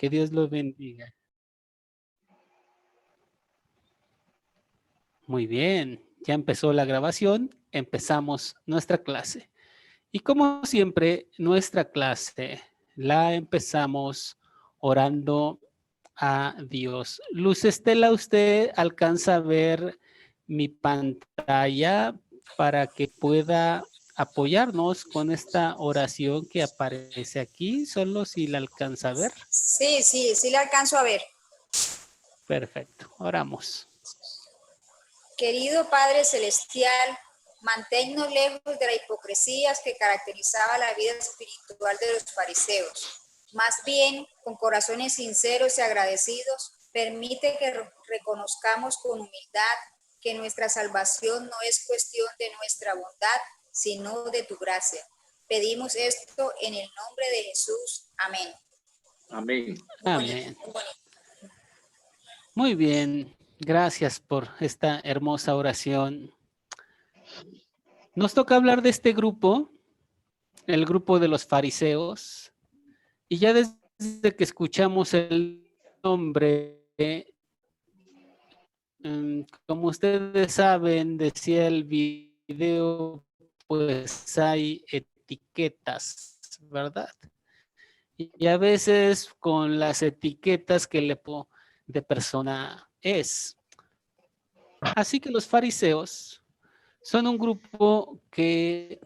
Que Dios lo bendiga. Muy bien, ya empezó la grabación, empezamos nuestra clase. Y como siempre, nuestra clase la empezamos orando a Dios. Luz Estela, ¿usted alcanza a ver mi pantalla para que pueda apoyarnos con esta oración que aparece aquí? Solo si la alcanza a ver. Sí la alcanzo a ver. Perfecto, oramos. Querido Padre Celestial, manténnos lejos de las hipocresías que caracterizaba la vida espiritual de los fariseos. Más bien, con corazones sinceros y agradecidos, permite que reconozcamos con humildad que nuestra salvación no es cuestión de nuestra bondad, sino de tu gracia. Pedimos esto en el nombre de Jesús. Amén. Amén. Amén. Muy bien, gracias por esta hermosa oración. Nos toca hablar de este grupo, el grupo de los fariseos, y ya desde que escuchamos el nombre, como ustedes saben, decía el video, pues hay etiquetas, ¿verdad? Y a veces con las etiquetas que le pongo de persona es. Así que los fariseos son un grupo que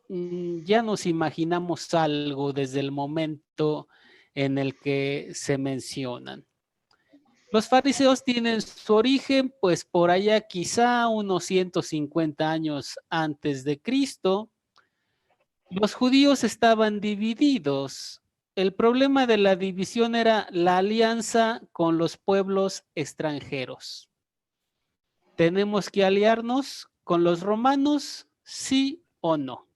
ya nos imaginamos algo desde el momento en el que se mencionan. Los fariseos tienen su origen, pues por allá quizá unos 150 años antes de Cristo. Los judíos estaban divididos. El problema de la división era la alianza con los pueblos extranjeros. ¿Tenemos que aliarnos con los romanos, sí o no?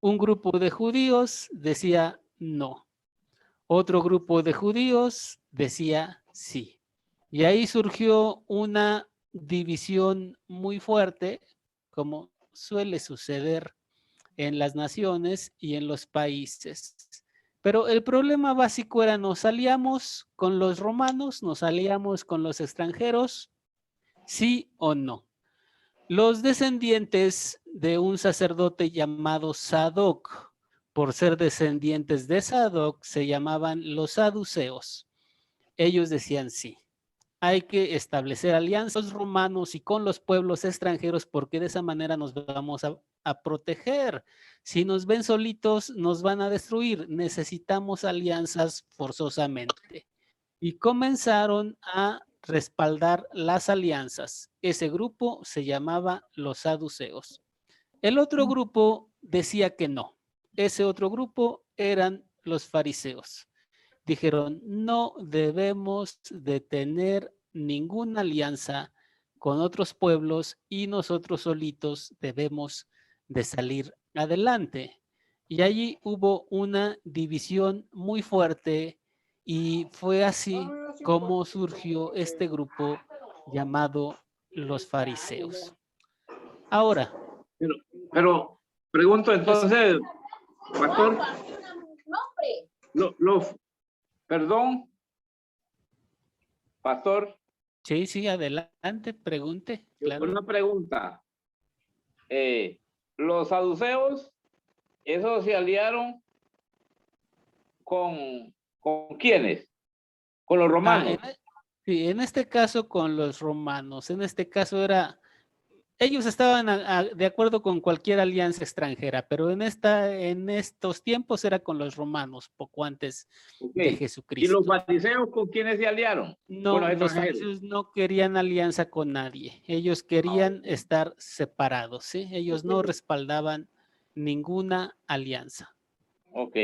Un grupo de judíos decía no. Otro grupo de judíos decía sí. Y ahí surgió una división muy fuerte, como suele suceder en las naciones y en los países. Pero el problema básico era, ¿nos aliamos con los romanos? ¿Nos aliamos con los extranjeros? ¿Sí o no? Los descendientes de un sacerdote llamado Sadoc, por ser descendientes de Sadoc, se llamaban los saduceos. Ellos decían sí. Hay que establecer alianzas romanos y con los pueblos extranjeros porque de esa manera nos vamos a proteger. Si nos ven solitos, nos van a destruir. Necesitamos alianzas forzosamente. Y comenzaron a respaldar las alianzas. Ese grupo se llamaba los saduceos. El otro grupo decía que no. Ese otro grupo eran los fariseos. Dijeron, no debemos de tener ninguna alianza con otros pueblos y nosotros solitos debemos de salir adelante. Y allí hubo una división muy fuerte y fue así como surgió este grupo llamado los fariseos. Ahora. Pero pregunto entonces, pastor, perdón, pastor. Sí, adelante, pregunte. Claro. Una pregunta. Los saduceos, ¿esos se aliaron con quiénes? Con los romanos. Sí, en este caso con los romanos. En este caso ellos estaban de acuerdo con cualquier alianza extranjera, pero en estos tiempos era con los romanos, poco antes de Jesucristo. ¿Y los fariseos con quiénes se aliaron? No, los fariseos no querían alianza con nadie. Ellos querían estar separados, ¿sí? Ellos no respaldaban ninguna alianza. Ok.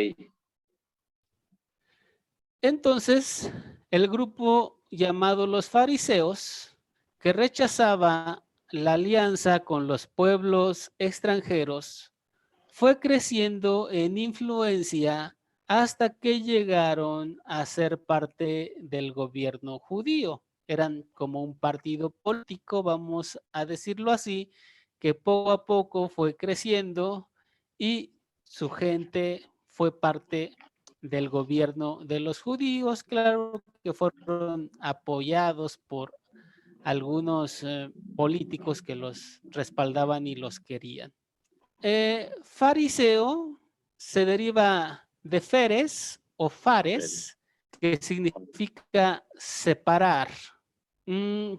Entonces, el grupo llamado los fariseos, que rechazaba la alianza con los pueblos extranjeros, fue creciendo en influencia hasta que llegaron a ser parte del gobierno judío. Eran como un partido político, vamos a decirlo así, que poco a poco fue creciendo y su gente fue parte del gobierno de los judíos, claro que fueron apoyados por algunos políticos que los respaldaban y los querían. Fariseo se deriva de feres o fares, que significa separar.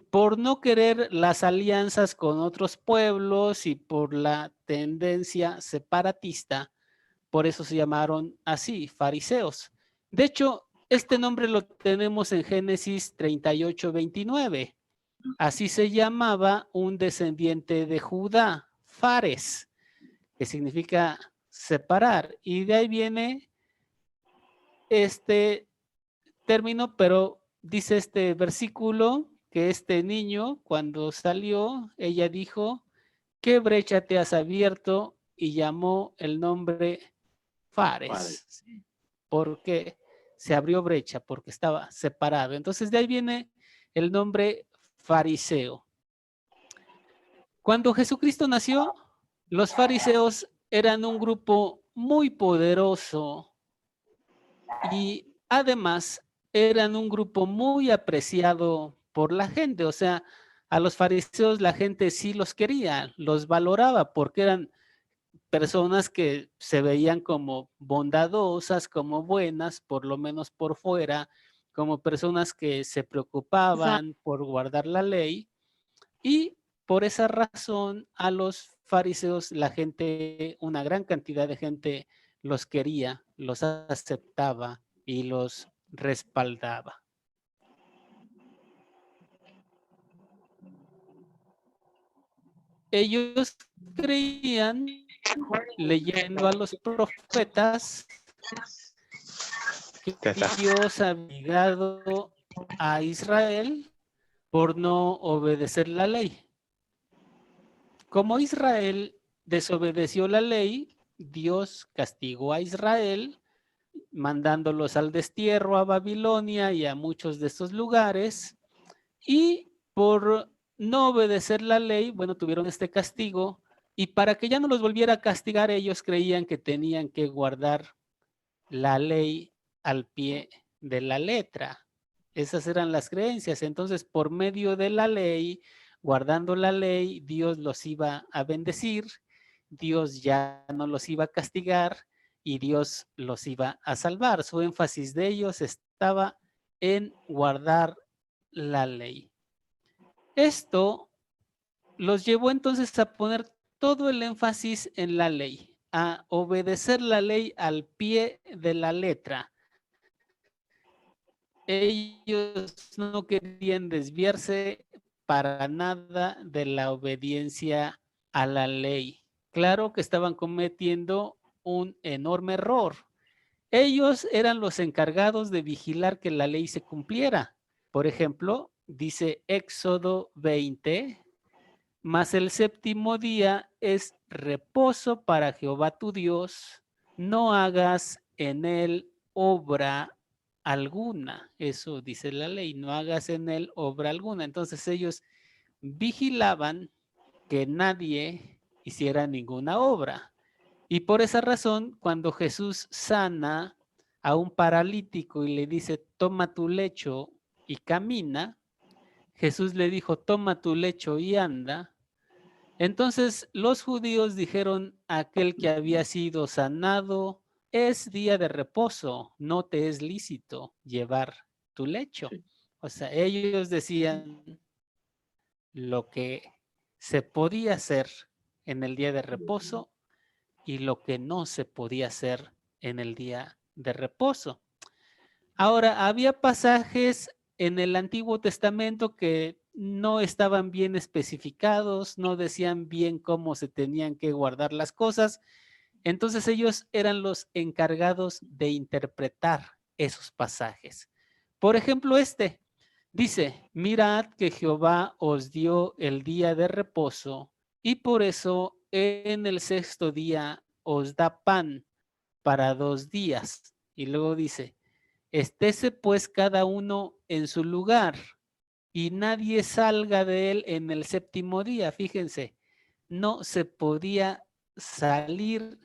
Por no querer las alianzas con otros pueblos y por la tendencia separatista, por eso se llamaron así, fariseos. De hecho, este nombre lo tenemos en Génesis 38:29. Así se llamaba un descendiente de Judá, Fares, que significa separar. Y de ahí viene este término, pero dice este versículo que este niño, cuando salió, ella dijo, ¿qué brecha te has abierto? Y llamó el nombre Fares. ¿Sí? Porque se abrió brecha, porque estaba separado. Entonces de ahí viene el nombre fariseo. Cuando Jesucristo nació, los fariseos eran un grupo muy poderoso y además eran un grupo muy apreciado por la gente. O sea, a los fariseos la gente sí los quería, los valoraba porque eran personas que se veían como bondadosas, como buenas, por lo menos por fuera, como personas que se preocupaban por guardar la ley. Y por esa razón a los fariseos la gente, una gran cantidad de gente los quería, los aceptaba y los respaldaba. Ellos creían, leyendo a los profetas, que Dios había obligado a Israel por no obedecer la ley. Como Israel desobedeció la ley, Dios castigó a Israel, mandándolos al destierro a Babilonia y a muchos de estos lugares. Y por no obedecer la ley, bueno, tuvieron este castigo. Y para que ya no los volviera a castigar, ellos creían que tenían que guardar la ley al pie de la letra. Esas eran las creencias. Entonces, por medio de la ley, guardando la ley, Dios los iba a bendecir, Dios ya no los iba a castigar y Dios los iba a salvar. Su énfasis de ellos estaba en guardar la ley. Esto los llevó entonces a poner todo el énfasis en la ley, a obedecer la ley al pie de la letra. Ellos no querían desviarse para nada de la obediencia a la ley. Claro que estaban cometiendo un enorme error. Ellos eran los encargados de vigilar que la ley se cumpliera. Por ejemplo, dice Éxodo 20, mas el séptimo día es reposo para Jehová tu Dios, no hagas en él obra alguna. Eso dice la ley, no hagas en él obra alguna. Entonces ellos vigilaban que nadie hiciera ninguna obra. Y por esa razón, cuando Jesús sana a un paralítico y le dice, toma tu lecho y camina, Jesús le dijo, toma tu lecho y anda. Entonces los judíos dijeron a aquel que había sido sanado, es día de reposo, no te es lícito llevar tu lecho. O sea, ellos decían lo que se podía hacer en el día de reposo y lo que no se podía hacer en el día de reposo. Ahora, había pasajes en el Antiguo Testamento que no estaban bien especificados, no decían bien cómo se tenían que guardar las cosas. Entonces ellos eran los encargados de interpretar esos pasajes. Por ejemplo, este dice, mirad que Jehová os dio el día de reposo y por eso en el sexto día os da pan para 2 días. Y luego dice, estése pues cada uno en su lugar y nadie salga de él en el séptimo día. Fíjense, no se podía salir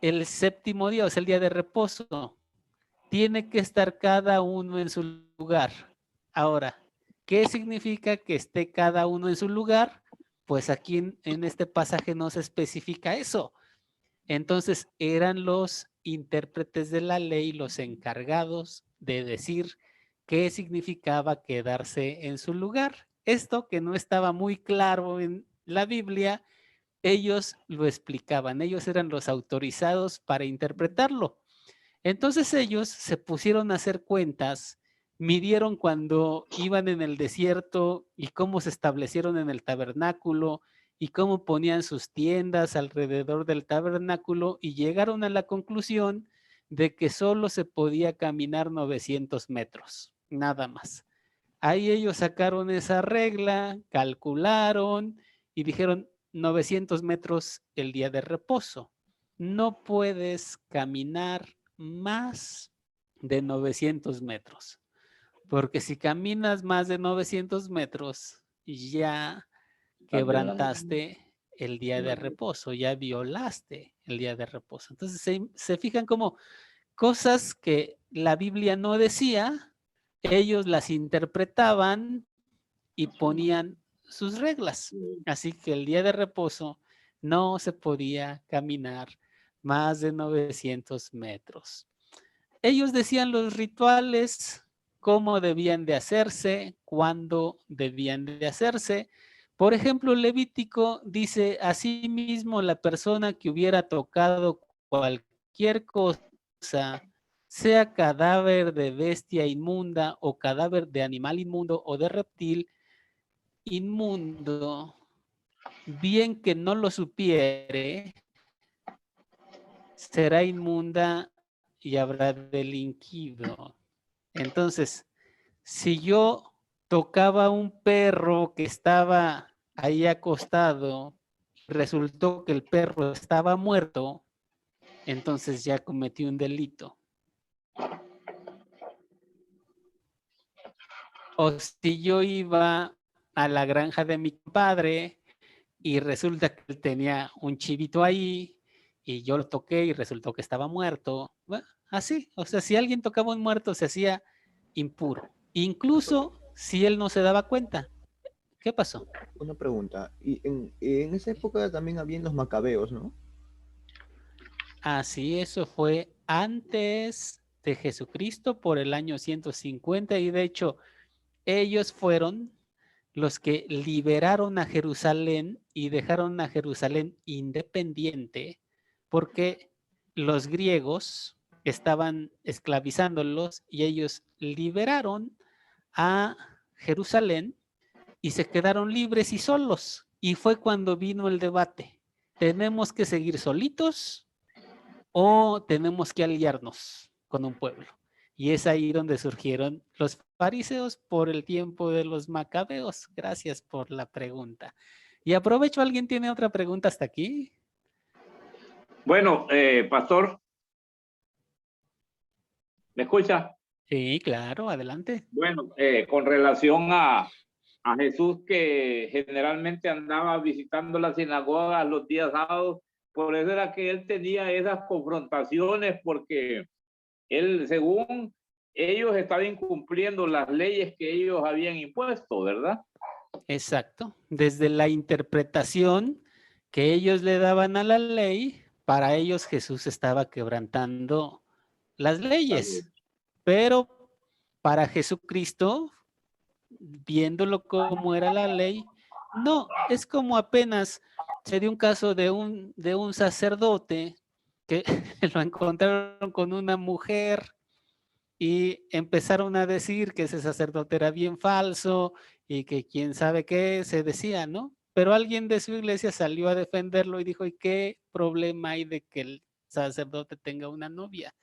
el séptimo día, o sea, el día de reposo, tiene que estar cada uno en su lugar. Ahora, ¿qué significa que esté cada uno en su lugar? Pues aquí en este pasaje no se especifica eso. Entonces eran los intérpretes de la ley los encargados de decir qué significaba quedarse en su lugar. Esto que no estaba muy claro en la Biblia, ellos lo explicaban, ellos eran los autorizados para interpretarlo. Entonces ellos se pusieron a hacer cuentas, midieron cuando iban en el desierto y cómo se establecieron en el tabernáculo y cómo ponían sus tiendas alrededor del tabernáculo y llegaron a la conclusión de que solo se podía caminar 900 metros, nada más. Ahí ellos sacaron esa regla, calcularon y dijeron 900 metros el día de reposo. No puedes caminar más de 900 metros, porque si caminas más de 900 metros, ya quebrantaste el día de reposo, ya violaste el día de reposo. Entonces se fijan como cosas que la Biblia no decía, ellos las interpretaban y ponían sus reglas. Así que el día de reposo no se podía caminar más de 900 metros. Ellos decían los rituales, cómo debían de hacerse, cuándo debían de hacerse. Por ejemplo, Levítico dice, asimismo, la persona que hubiera tocado cualquier cosa, sea cadáver de bestia inmunda o cadáver de animal inmundo o de reptil inmundo, bien que no lo supiere, será inmunda y habrá delinquido. Entonces, si yo tocaba un perro que estaba ahí acostado, resultó que el perro estaba muerto, entonces ya cometí un delito. O si yo iba a la granja de mi padre y resulta que él tenía un chivito ahí y yo lo toqué y resultó que estaba muerto. Bueno, así, o sea, si alguien tocaba un muerto se hacía impuro, incluso si él no se daba cuenta. ¿Qué pasó? Una pregunta. Y en esa época también habían los macabeos, ¿no? Así, eso fue antes de Jesucristo por el año 150 y de hecho ellos fueron los que liberaron a Jerusalén y dejaron a Jerusalén independiente porque los griegos estaban esclavizándolos y ellos liberaron a Jerusalén y se quedaron libres y solos. Y fue cuando vino el debate. ¿Tenemos que seguir solitos o tenemos que aliarnos con un pueblo? Y es ahí donde surgieron los fariseos por el tiempo de los macabeos. Gracias por la pregunta. Y aprovecho, ¿alguien tiene otra pregunta hasta aquí? Bueno, pastor, ¿me escucha? Sí, claro, adelante. Bueno, con relación a Jesús que generalmente andaba visitando las sinagogas los días sábados, por eso era que él tenía esas confrontaciones porque él, según ellos, estaba incumpliendo las leyes que ellos habían impuesto, ¿verdad? Exacto. Desde la interpretación que ellos le daban a la ley, para ellos Jesús estaba quebrantando las leyes. Pero para Jesucristo, viéndolo como era la ley, no, es como apenas se dio un caso de un sacerdote que lo encontraron con una mujer y empezaron a decir que ese sacerdote era bien falso y que quién sabe qué se decía, ¿no? Pero alguien de su iglesia salió a defenderlo y dijo, ¿y qué problema hay de que el sacerdote tenga una novia?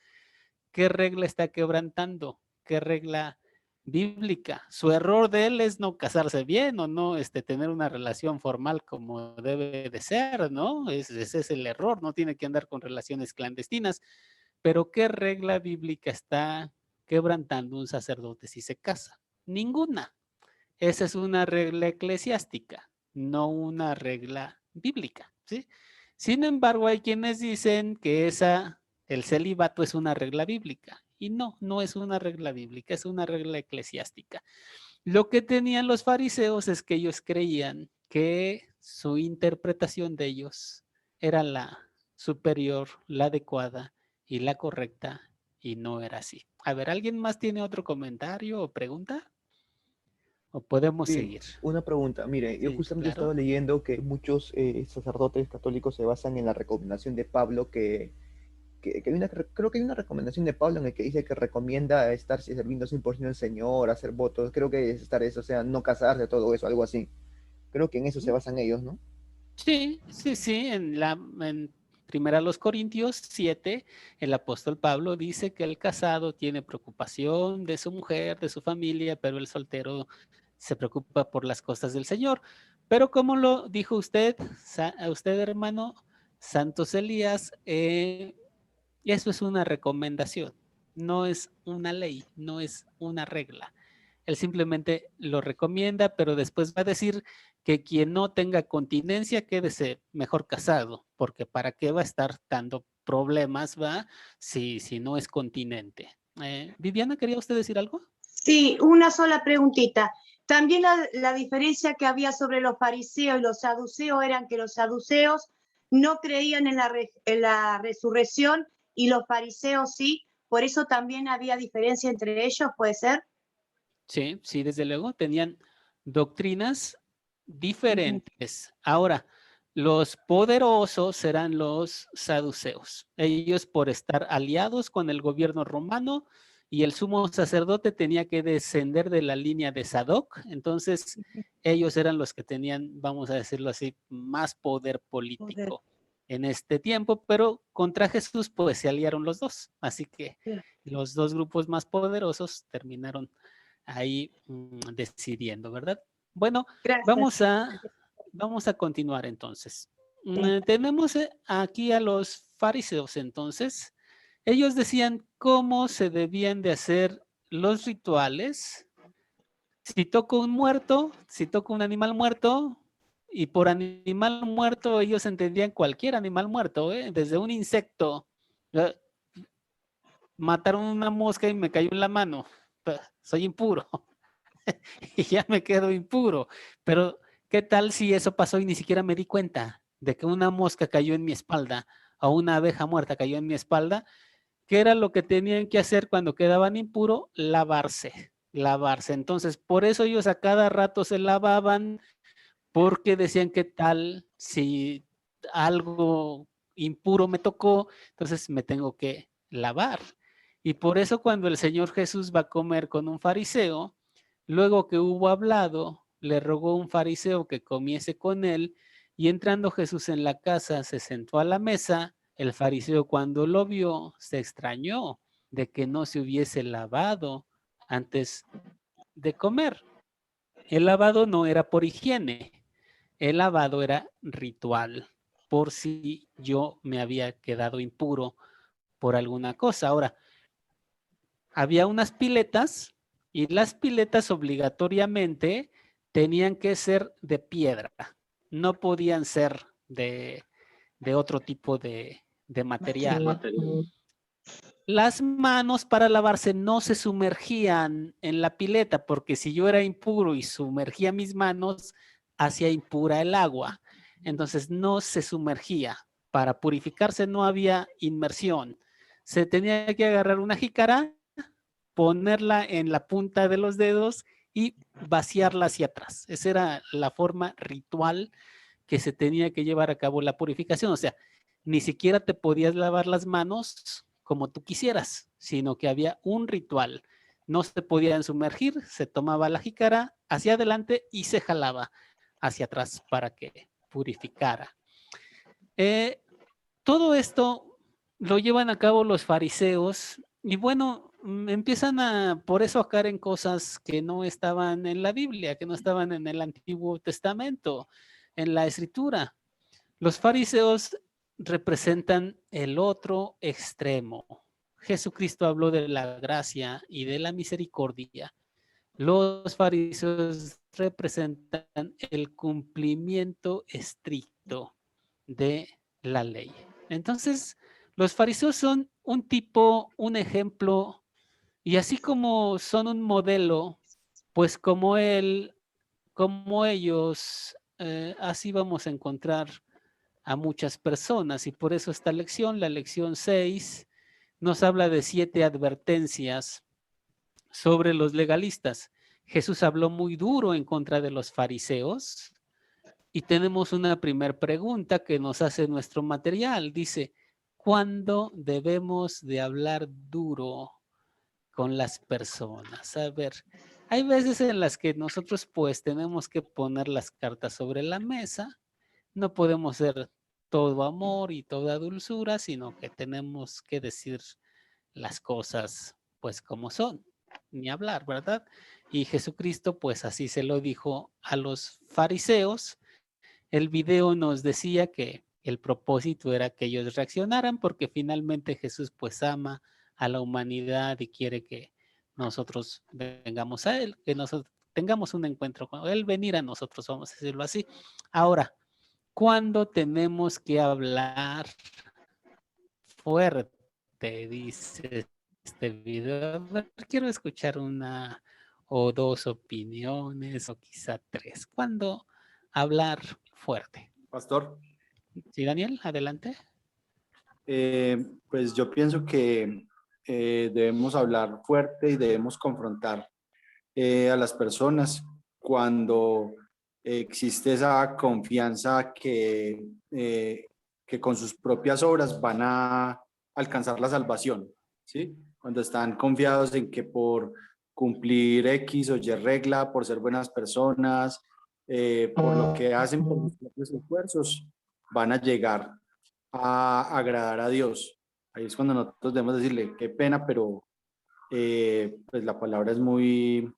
¿Qué regla está quebrantando? ¿Qué regla bíblica? Su error de él es no casarse bien o no tener una relación formal como debe de ser, ¿no? Ese es el error, no tiene que andar con relaciones clandestinas. Pero ¿qué regla bíblica está quebrantando un sacerdote si se casa? Ninguna. Esa es una regla eclesiástica, no una regla bíblica, ¿sí? Sin embargo, hay quienes dicen que el celibato es una regla bíblica. Y no, no es una regla bíblica, es una regla eclesiástica. Lo que tenían los fariseos es que ellos creían que su interpretación de ellos era la superior, la adecuada y la correcta, y no era así. A ver, ¿alguien más tiene otro comentario o pregunta? ¿O podemos Sí, seguir? una pregunta. Mire, yo Sí, justamente he claro. estado leyendo que muchos sacerdotes católicos se basan en la recomendación de Pablo que hay creo que hay una recomendación de Pablo en el que dice que recomienda estar sirviendo 100% al Señor, hacer votos, creo que es estar eso, o sea, no casarse, todo eso, algo así. Creo que en eso se basan ellos, ¿no? Sí, sí, sí. En Primera los Corintios 7, el apóstol Pablo dice que el casado tiene preocupación de su mujer, de su familia, pero el soltero se preocupa por las cosas del Señor. Pero como lo dijo usted, a usted hermano Santos Elías, eso es una recomendación, no es una ley, no es una regla. Él simplemente lo recomienda, pero después va a decir que quien no tenga continencia quédese mejor casado, porque para qué va a estar dando problemas, ¿va? Si no es continente. Viviana, ¿quería usted decir algo? Sí, una sola preguntita. También la diferencia que había sobre los fariseos y los saduceos eran que los saduceos no creían en la resurrección y los fariseos sí. Por eso también había diferencia entre ellos, ¿puede ser? Sí, sí, desde luego, tenían doctrinas diferentes. Ahora, los poderosos serán los saduceos. Ellos por estar aliados con el gobierno romano y el sumo sacerdote tenía que descender de la línea de Sadoc. Entonces, ellos eran los que tenían, vamos a decirlo así, más poder político en este tiempo, pero contra Jesús pues se aliaron los dos. Así que los dos grupos más poderosos terminaron ahí decidiendo, ¿verdad? Bueno, Gracias. vamos a continuar entonces. Tenemos aquí a los fariseos entonces. Ellos decían cómo se debían de hacer los rituales. Si toco un muerto, si toco un animal muerto, y por animal muerto ellos entendían cualquier animal muerto, desde un insecto. eh, Mataron una mosca y me cayó en la mano. Soy impuro. Y ya me quedo impuro. Pero, ¿qué tal si eso pasó y ni siquiera me di cuenta de que una mosca cayó en mi espalda o una abeja muerta cayó en mi espalda? ¿Qué era lo que tenían que hacer cuando quedaban impuro? Lavarse, lavarse. Entonces, por eso ellos a cada rato se lavaban, porque decían, ¿qué tal si algo impuro me tocó? Entonces me tengo que lavar. Y por eso cuando el Señor Jesús va a comer con un fariseo, luego que hubo hablado, le rogó un fariseo que comiese con él, y entrando Jesús en la casa, se sentó a la mesa. El fariseo cuando lo vio, se extrañó de que no se hubiese lavado antes de comer. El lavado no era por higiene, el lavado era ritual, por si yo me había quedado impuro por alguna cosa. Ahora, había unas piletas y las piletas obligatoriamente tenían que ser de piedra, no podían ser de otro tipo de material. Las manos para lavarse no se sumergían en la pileta, porque si yo era impuro y sumergía mis manos, hacía impura el agua. Entonces no se sumergía. Para purificarse no había inmersión. Se tenía que agarrar una jícara, ponerla en la punta de los dedos y vaciarla hacia atrás. Esa era la forma ritual que se tenía que llevar a cabo la purificación. O sea, ni siquiera te podías lavar las manos como tú quisieras, sino que había un ritual. No se podían sumergir, se tomaba la jícara hacia adelante y se jalaba hacia atrás para que purificara. Todo esto lo llevan a cabo los fariseos y bueno, empiezan por eso a caer en cosas que no estaban en la Biblia, que no estaban en el Antiguo Testamento, en la Escritura. Los fariseos representan el otro extremo. Jesucristo habló de la gracia y de la misericordia. Los fariseos representan el cumplimiento estricto de la ley. Entonces, los fariseos son un ejemplo, y así como son un modelo, pues como ellos, así vamos a encontrar a muchas personas. Y por eso esta lección, la lección 6, nos habla de 7 advertencias sobre los legalistas. Jesús habló muy duro en contra de los fariseos. Y tenemos una primera pregunta que nos hace nuestro material. Dice, ¿cuándo debemos de hablar duro con las personas? A ver, hay veces en las que nosotros pues tenemos que poner las cartas sobre la mesa. No podemos ser todo amor y toda dulzura, sino que tenemos que decir las cosas pues como son, ni hablar, ¿verdad? Y Jesucristo pues así se lo dijo a los fariseos. El video nos decía que el propósito era que ellos reaccionaran porque finalmente Jesús pues ama a la humanidad y quiere que nosotros vengamos a Él, que nosotros tengamos un encuentro con Él, venir a nosotros, vamos a decirlo así. Ahora, ¿cuándo tenemos que hablar fuerte? Dice este video. A ver, quiero escuchar una o dos opiniones o quizá 3. ¿Cuándo hablar fuerte? Pastor, Sí, Daniel, adelante. pues yo pienso que debemos hablar fuerte y debemos confrontar a las personas cuando existe esa confianza que con sus propias obras van a alcanzar la salvación, ¿sí? Cuando están confiados en que por cumplir X o Y regla, por ser buenas personas, por lo que hacen por sus propios esfuerzos, van a llegar a agradar a Dios. Ahí es cuando nosotros debemos decirle, qué pena, pero pues la palabra es muy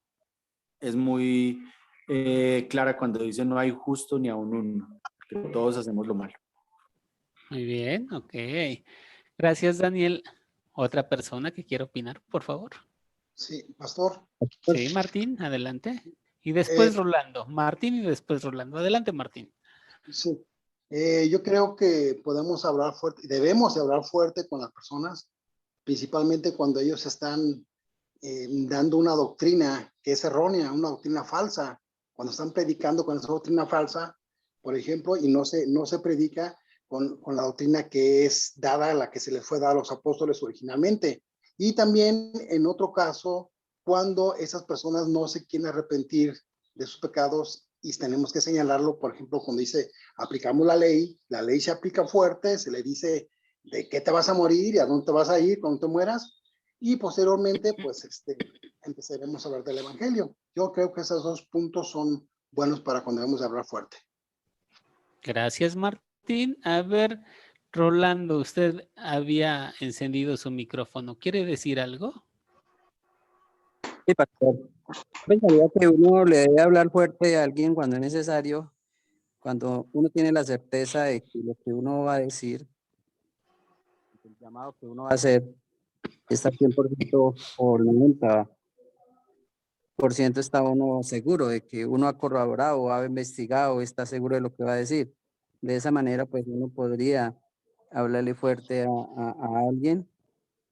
clara cuando dice no hay justo ni aun uno, que todos hacemos lo malo. Muy bien, ok. Gracias, Daniel. Otra persona que quiera opinar, por favor. Sí, pastor. Sí, Martín, adelante. Y después Eh, Rolando. Martín y después Rolando. Adelante, Martín. sí, yo creo que podemos hablar fuerte, debemos de hablar fuerte con las personas, principalmente cuando ellos están dando una doctrina que es errónea, una doctrina falsa. Cuando están predicando con esa doctrina falsa, por ejemplo, y no se predica con la doctrina que es dada, la que se les fue dada a los apóstoles originalmente. Y también en otro caso, cuando esas personas no se quieren arrepentir de sus pecados y tenemos que señalarlo, por ejemplo, cuando dice, aplicamos la ley se aplica fuerte, se le dice de qué te vas a morir y a dónde te vas a ir cuando te mueras, y posteriormente, pues, empezaremos a hablar del evangelio. Yo creo que esos dos puntos son buenos para cuando debemos hablar fuerte. Gracias, Martín. A ver, Rolando, usted había encendido su micrófono. ¿Quiere decir algo? Sí, pastor. Pensaría que uno le debe hablar fuerte a alguien cuando es necesario, cuando uno tiene la certeza de que lo que uno va a decir, el llamado que uno va a hacer, está 100% o 90% está uno seguro de que uno ha corroborado, ha investigado, está seguro de lo que va a decir. De esa manera, pues uno podría hablarle fuerte a alguien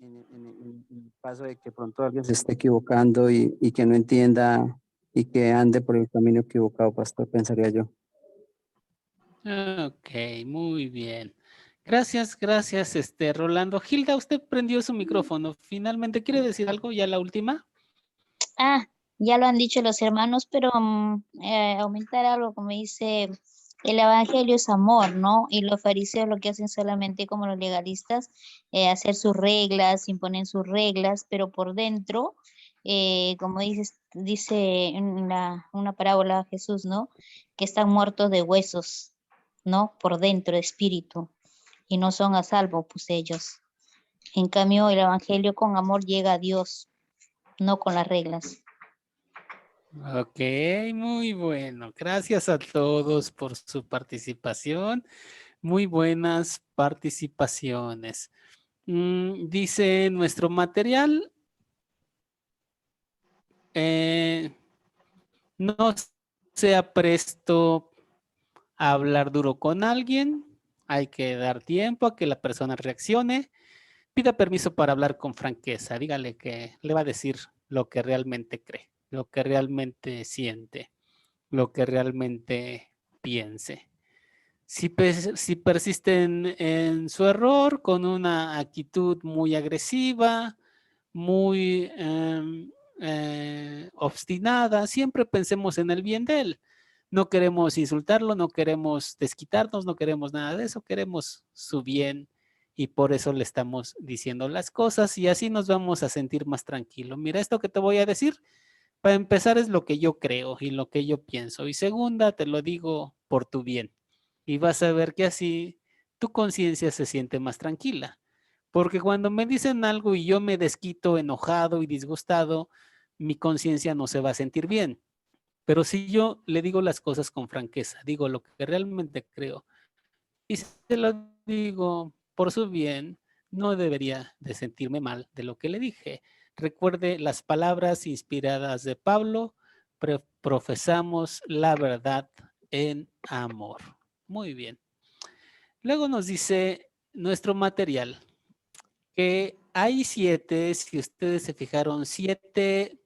en el caso de que pronto alguien se esté equivocando y que no entienda y que ande por el camino equivocado, pastor, pensaría yo. Ok, muy bien. Gracias, Rolando. Hilda, usted prendió su micrófono. Finalmente, ¿quiere decir algo? Ya la última. Ya lo han dicho los hermanos, pero aumentar algo, como dice, el evangelio es amor, ¿no? Y los fariseos lo que hacen solamente como los legalistas, hacer sus reglas, imponen sus reglas, pero por dentro, como dice en una parábola Jesús, ¿no? Que están muertos de huesos, ¿no? Por dentro, de espíritu, y no son a salvo, pues ellos. En cambio, el evangelio con amor llega a Dios, no con las reglas. Ok, muy bueno. Gracias a todos por su participación. Muy buenas participaciones. Dice nuestro material, no sea presto a hablar duro con alguien. hay que dar tiempo a que la persona reaccione. Pida permiso para hablar con franqueza. Dígale que le va a decir lo que realmente cree, lo que realmente siente, lo que realmente piense. Si persisten en su error con una actitud muy agresiva, muy obstinada, siempre pensemos en el bien de él. No queremos insultarlo, no queremos desquitarnos, no queremos nada de eso, queremos su bien y por eso le estamos diciendo las cosas y así nos vamos a sentir más tranquilos. Mira, esto que te voy a decir, para empezar es lo que yo creo y lo que yo pienso y segunda, te lo digo por tu bien y vas a ver que así tu conciencia se siente más tranquila. Porque cuando me dicen algo y yo me desquito enojado y disgustado, mi conciencia no se va a sentir bien. Pero si yo le digo las cosas con franqueza, digo lo que realmente creo y se lo digo por su bien, no debería de sentirme mal de lo que le dije. Recuerde las palabras inspiradas de Pablo, profesamos la verdad en amor. Muy bien. Luego nos dice nuestro material que hay 7, si ustedes se fijaron, 7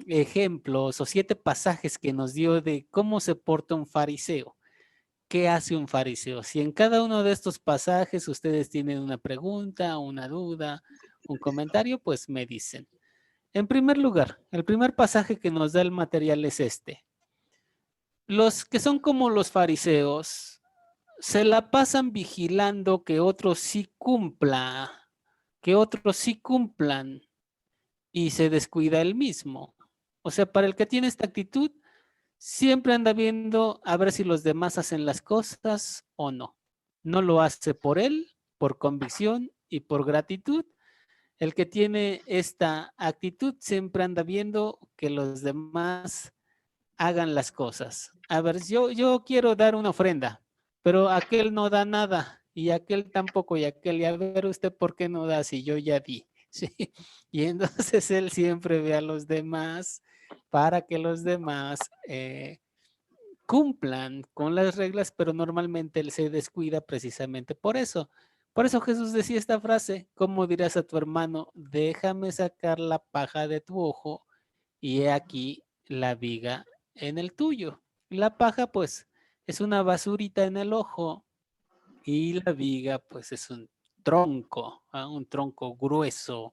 ejemplos o 7 pasajes que nos dio de cómo se porta un fariseo. ¿Qué hace un fariseo? Si en cada uno de estos pasajes ustedes tienen una pregunta, una duda, un comentario, pues me dicen. En primer lugar, el primer pasaje que nos da el material es este. Los que son como los fariseos se la pasan vigilando que otros sí cumplan y se descuida él mismo. O sea, para el que tiene esta actitud, siempre anda viendo a ver si los demás hacen las cosas o no. No lo hace por él, por convicción y por gratitud. El que tiene esta actitud siempre anda viendo que los demás hagan las cosas. A ver, yo quiero dar una ofrenda, pero aquel no da nada y aquel tampoco y aquel, y a ver usted por qué no da si yo ya di. ¿Sí? Y entonces él siempre ve a los demás para que los demás cumplan con las reglas, pero normalmente él se descuida precisamente por eso. Por eso Jesús decía esta frase, ¿cómo dirás a tu hermano, déjame sacar la paja de tu ojo y he aquí la viga en el tuyo? La paja pues es una basurita en el ojo y la viga pues es un tronco grueso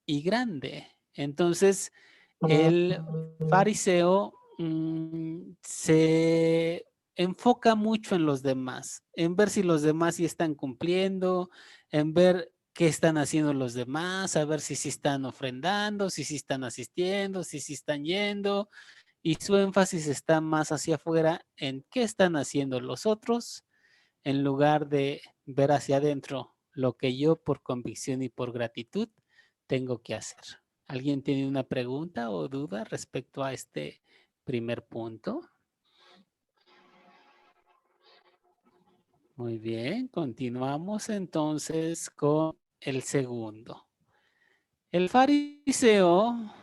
y grande. Entonces el fariseo se enfoca mucho en los demás, en ver si los demás sí están cumpliendo, en ver qué están haciendo los demás, a ver si sí están ofrendando, si sí están asistiendo, si sí están yendo, y su énfasis está más hacia afuera en qué están haciendo los otros, en lugar de ver hacia adentro lo que yo por convicción y por gratitud tengo que hacer. ¿Alguien tiene una pregunta o duda respecto a este primer punto? Muy bien, continuamos entonces con el segundo. El fariseo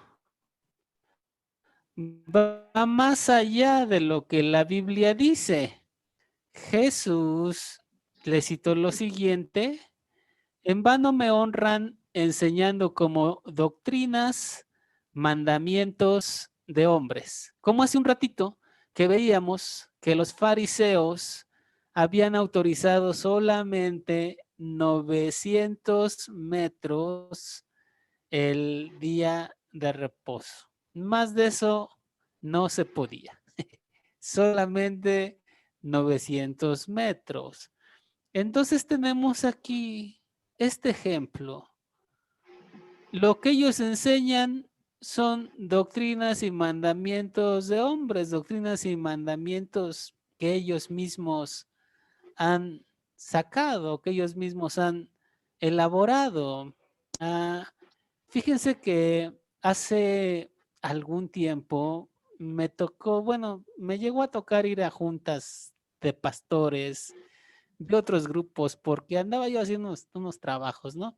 va más allá de lo que la Biblia dice. Jesús le citó lo siguiente: en vano me honran enseñando como doctrinas, mandamientos de hombres. Como hace un ratito que veíamos que los fariseos habían autorizado solamente 900 metros el día de reposo. Más de eso no se podía. Solamente 900 metros. Entonces tenemos aquí este ejemplo. Lo que ellos enseñan son doctrinas y mandamientos de hombres, doctrinas y mandamientos que ellos mismos han sacado, que ellos mismos han elaborado. Fíjense que hace algún tiempo me tocó, bueno, me llegó a tocar ir a juntas de pastores, de otros grupos, porque andaba yo haciendo unos trabajos, ¿no?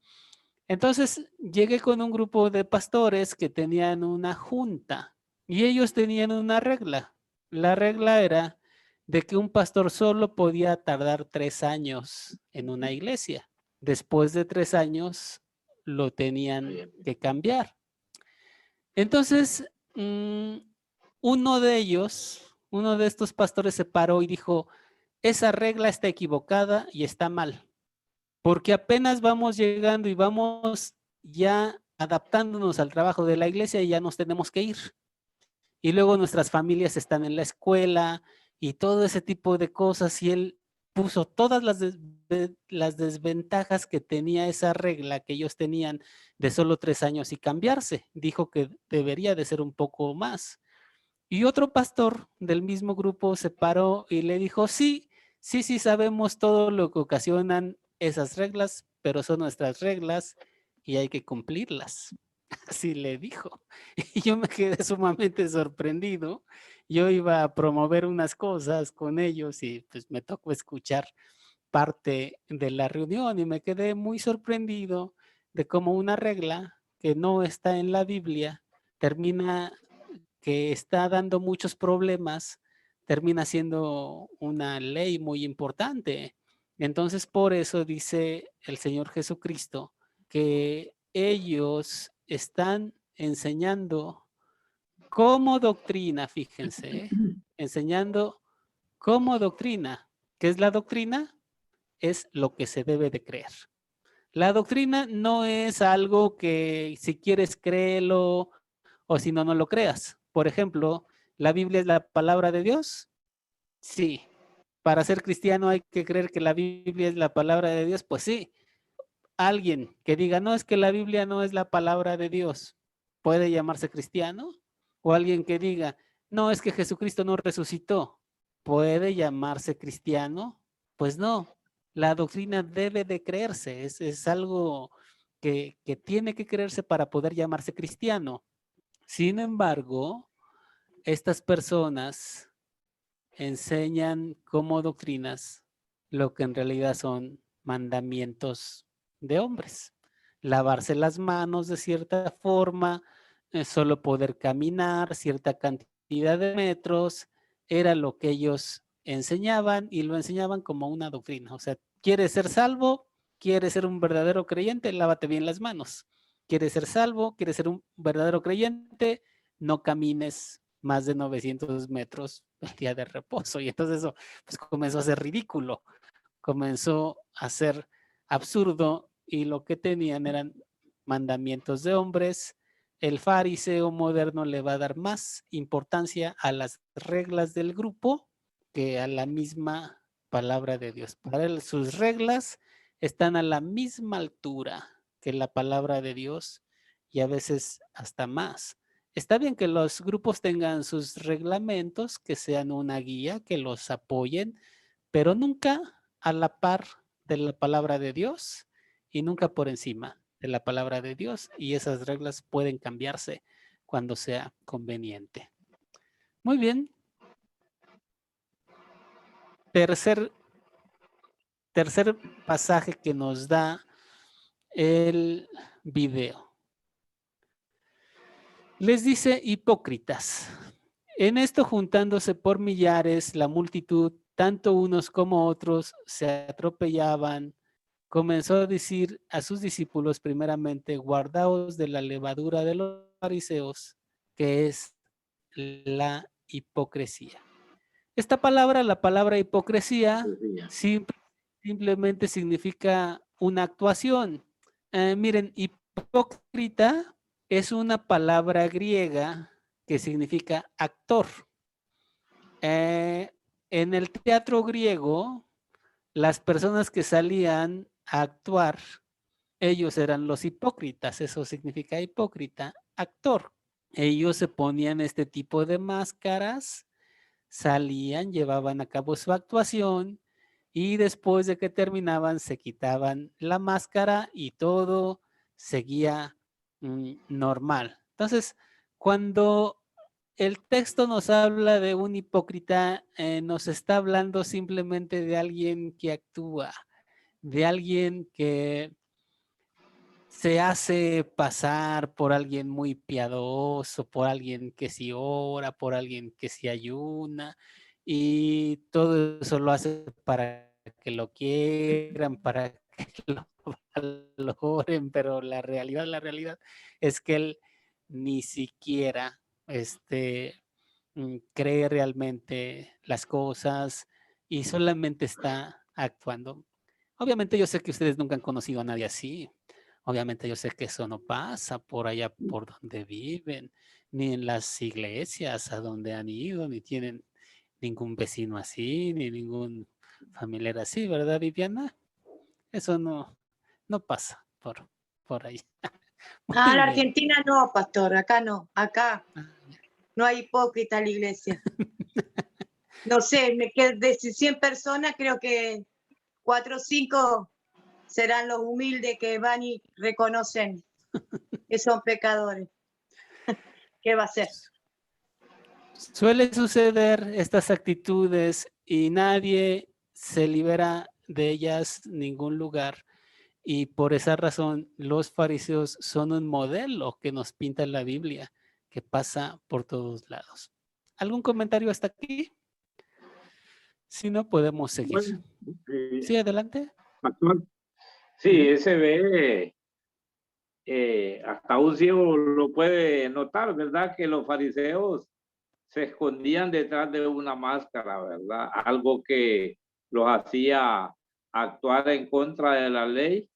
Entonces llegué con un grupo de pastores que tenían una junta y ellos tenían una regla. La regla era de que un pastor solo podía tardar 3 años en una iglesia. Después de 3 años lo tenían que cambiar. Entonces, uno de estos pastores se paró y dijo, esa regla está equivocada y está mal, porque apenas vamos llegando y vamos ya adaptándonos al trabajo de la iglesia y ya nos tenemos que ir. Y luego nuestras familias están en la escuela y todo ese tipo de cosas, y él puso todas las desventajas que tenía esa regla que ellos tenían de solo 3 años y cambiarse. Dijo que debería de ser un poco más. Y otro pastor del mismo grupo se paró y le dijo, sí, sabemos todo lo que ocasionan esas reglas, pero son nuestras reglas y hay que cumplirlas. Así le dijo. Y yo me quedé sumamente sorprendido. Yo iba a promover unas cosas con ellos y pues me tocó escuchar parte de la reunión y me quedé muy sorprendido de cómo una regla que no está en la Biblia termina, que está dando muchos problemas, termina siendo una ley muy importante. Entonces, por eso dice el Señor Jesucristo que ellos están enseñando como doctrina, fíjense, enseñando como doctrina. ¿Qué es la doctrina? Es lo que se debe de creer. La doctrina no es algo que si quieres créelo o si no, no lo creas. Por ejemplo, ¿la Biblia es la palabra de Dios? Sí. ¿Para ser cristiano hay que creer que la Biblia es la palabra de Dios? Pues sí. Alguien que diga, no, es que la Biblia no es la palabra de Dios, ¿puede llamarse cristiano? O alguien que diga, no, es que Jesucristo no resucitó, ¿puede llamarse cristiano? Pues no, la doctrina debe de creerse, es algo que tiene que creerse para poder llamarse cristiano. Sin embargo, estas personas enseñan como doctrinas lo que en realidad son mandamientos de hombres. Lavarse las manos de cierta forma, solo poder caminar cierta cantidad de metros, era lo que ellos enseñaban y lo enseñaban como una doctrina. O sea, ¿quieres ser salvo? ¿Quieres ser un verdadero creyente? Lávate bien las manos. ¿Quieres ser salvo? ¿Quieres ser un verdadero creyente? No camines más de 900 metros el día de reposo. Y entonces eso pues, comenzó a ser ridículo, comenzó a ser absurdo y lo que tenían eran mandamientos de hombres. El fariseo moderno le va a dar más importancia a las reglas del grupo que a la misma palabra de Dios. Para él, sus reglas están a la misma altura que la palabra de Dios y a veces hasta más. Está bien que los grupos tengan sus reglamentos, que sean una guía, que los apoyen, pero nunca a la par de la palabra de Dios y nunca por encima de la palabra de Dios, y esas reglas pueden cambiarse cuando sea conveniente. Muy bien. Tercer pasaje que nos da el video. Les dice hipócritas. En esto juntándose por millares la multitud, tanto unos como otros se atropellaban. Comenzó a decir a sus discípulos primeramente, guardaos de la levadura de los fariseos, que es la hipocresía. Esta palabra, la palabra hipocresía, simplemente significa una actuación. Miren, hipócrita es una palabra griega que significa actor. En el teatro griego, las personas que salían a actuar, ellos eran los hipócritas, eso significa hipócrita, actor. Ellos se ponían este tipo de máscaras, salían, llevaban a cabo su actuación y después de que terminaban se quitaban la máscara y todo seguía normal. Entonces, cuando el texto nos habla de un hipócrita, nos está hablando simplemente de alguien que actúa, de alguien que se hace pasar por alguien muy piadoso, por alguien que sí ora, por alguien que sí ayuna, y todo eso lo hace para que lo quieran, para que lo valoren, pero la realidad es que él ni siquiera cree realmente las cosas y solamente está actuando. Obviamente yo sé que ustedes nunca han conocido a nadie así. Obviamente yo sé que eso no pasa por allá por donde viven, ni en las iglesias a donde han ido, ni tienen ningún vecino así, ni ningún familiar así, ¿verdad, Viviana? Eso no pasa por ahí. Muy Ah, la bien. Argentina no, pastor, acá no, acá no hay hipócrita en la iglesia. No sé, de 100 personas creo que 4 o 5 serán los humildes que van y reconocen que son pecadores. ¿Qué va a ser? Suele suceder estas actitudes y nadie se libera de ellas en ningún lugar. Y por esa razón los fariseos son un modelo que nos pinta la Biblia, que pasa por todos lados. ¿Algún comentario hasta aquí? Si no, podemos seguir. Bueno, Sí, adelante. pastor, sí, se ve, hasta un ciego lo puede notar, ¿verdad? Que los fariseos se escondían detrás de una máscara, ¿verdad? Algo que los hacía actuar en contra de la ley,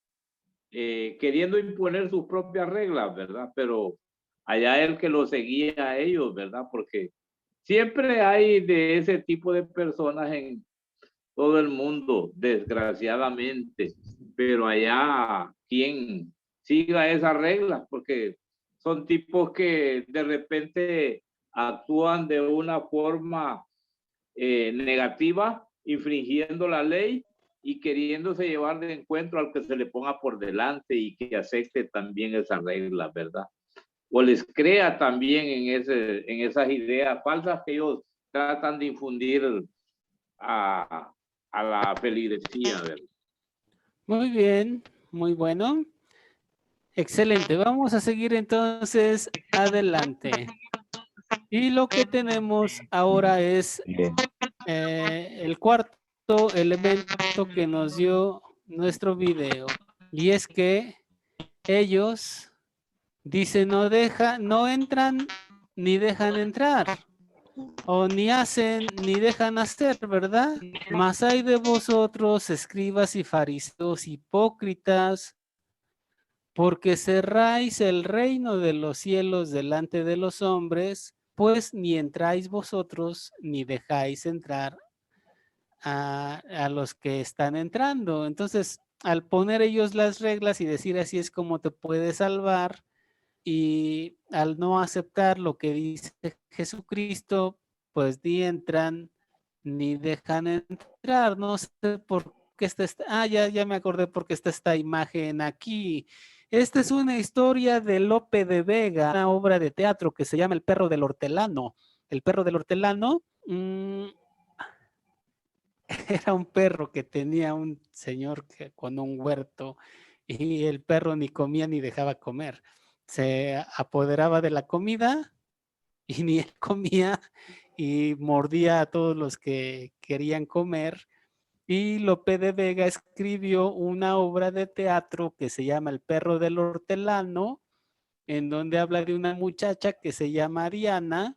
queriendo imponer sus propias reglas, ¿verdad? Pero allá el que lo seguía a ellos, ¿verdad? Porque siempre hay de ese tipo de personas en todo el mundo, desgraciadamente, pero allá quien siga esas reglas, porque son tipos que de repente actúan de una forma negativa, infringiendo la ley y queriéndose llevar de encuentro al que se le ponga por delante y que acepte también esas reglas, ¿verdad? O les crea también en esas ideas falsas que ellos tratan de infundir a la feligresía, ¿verdad? Muy bien, muy bueno. Excelente. Vamos a seguir entonces adelante. Y lo que tenemos ahora es el cuarto elemento que nos dio nuestro video. Y es que ellos dicen no entran ni dejan entrar. O ni hacen ni dejan hacer, ¿verdad? Mas hay de vosotros, escribas y fariseos hipócritas, porque cerráis el reino de los cielos delante de los hombres, pues ni entráis vosotros ni dejáis entrar a los que están entrando. Entonces, al poner ellos las reglas y decir así es como te puedes salvar, y al no aceptar lo que dice Jesucristo, pues ni entran ni dejan entrar. No sé por qué ya me acordé por qué está esta imagen aquí. Esta es una historia de Lope de Vega, una obra de teatro que se llama El perro del hortelano. El perro del hortelano era un perro que tenía un señor con un huerto y el perro ni comía ni dejaba comer. Se apoderaba de la comida y ni él comía y mordía a todos los que querían comer. Y Lope de Vega escribió una obra de teatro que se llama El perro del hortelano, en donde habla de una muchacha que se llama Ariana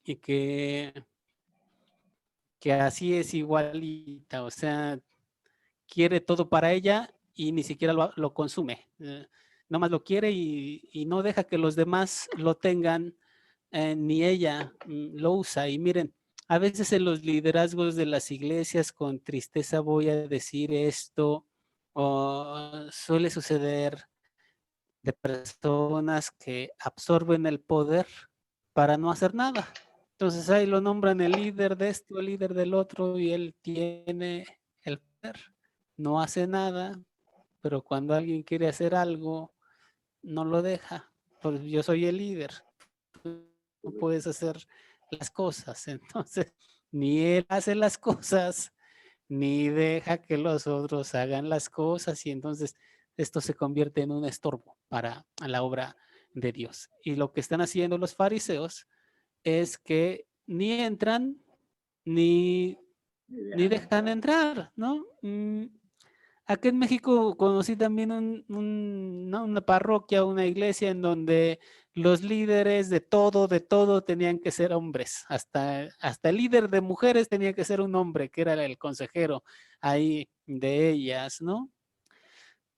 y que así es igualita, o sea, quiere todo para ella y ni siquiera lo consume. Nomás lo quiere y no deja que los demás lo tengan, ni ella lo usa. Y miren, a veces en los liderazgos de las iglesias, con tristeza voy a decir esto, suele suceder de personas que absorben el poder para no hacer nada. Entonces ahí lo nombran el líder de esto, el líder del otro, y él tiene el poder. No hace nada, pero cuando alguien quiere hacer algo, no lo deja. Pues yo soy el líder. No puedes hacer las cosas. Entonces, ni él hace las cosas, ni deja que los otros hagan las cosas. Y entonces esto se convierte en un estorbo para la obra de Dios. Y lo que están haciendo los fariseos es que ni entran ni dejan entrar, ¿no? Aquí en México conocí también ¿no? una parroquia, una iglesia en donde los líderes de todo tenían que ser hombres. Hasta el líder de mujeres tenía que ser un hombre, que era el consejero ahí de ellas, ¿no?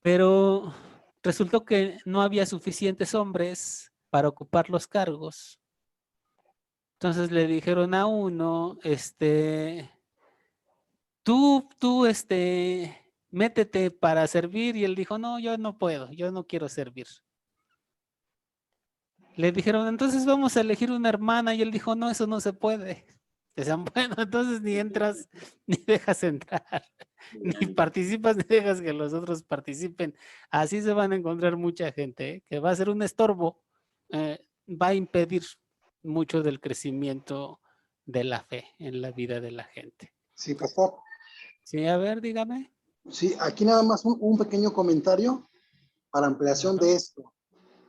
Pero resultó que no había suficientes hombres para ocupar los cargos. Entonces le dijeron a uno, tú, métete para servir, y él dijo, no, yo no puedo, yo no quiero servir. Le dijeron, entonces vamos a elegir una hermana, y él dijo, no, eso no se puede. Decían, bueno, entonces ni entras, ni dejas entrar, ni participas, ni dejas que los otros participen. Así se van a encontrar mucha gente, ¿eh? Que va a ser un estorbo, va a impedir mucho del crecimiento de la fe en la vida de la gente. Sí, pastor. Sí, a ver, dígame. Sí, aquí nada más un pequeño comentario para ampliación de esto.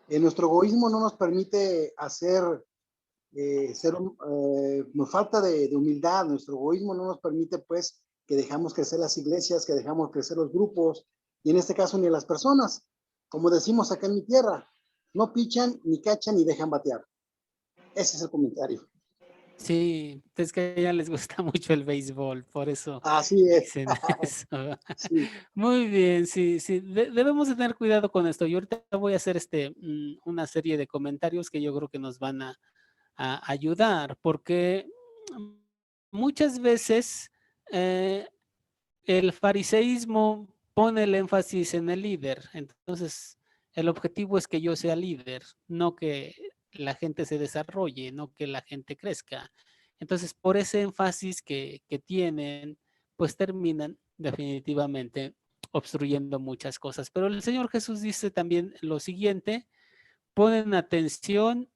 Nuestro egoísmo no nos permite nos falta de humildad. Nuestro egoísmo no nos permite, pues, que dejamos crecer las iglesias, que dejamos crecer los grupos, y en este caso ni a las personas. Como decimos acá en mi tierra, no pichan, ni cachan, ni dejan batear. Ese es el comentario. Sí, es que a ella les gusta mucho el béisbol, por eso Así es. dicen eso. Sí. Muy bien, sí, debemos de tener cuidado con esto. Yo ahorita voy a hacer una serie de comentarios que yo creo que nos van a ayudar, porque muchas veces el fariseísmo pone el énfasis en el líder. Entonces, el objetivo es que yo sea líder, no que la gente se desarrolle, no que la gente crezca. Entonces, por ese énfasis que tienen, pues terminan definitivamente obstruyendo muchas cosas. Pero el Señor Jesús dice también lo siguiente: ponen atención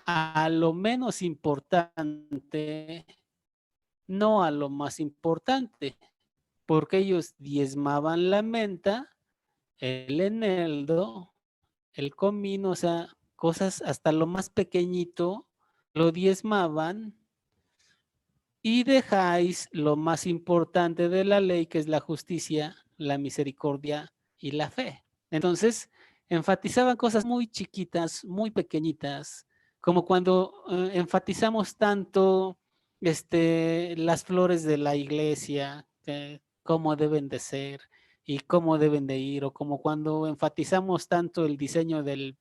a lo menos importante, no a lo más importante, porque ellos diezmaban la menta, el eneldo, el comino, o sea, cosas hasta lo más pequeñito, lo diezmaban, y dejáis lo más importante de la ley, que es la justicia, la misericordia y la fe. Entonces, enfatizaban cosas muy chiquitas, muy pequeñitas, como cuando enfatizamos tanto las flores de la iglesia, cómo deben de ser y cómo deben de ir, o como cuando enfatizamos tanto el diseño del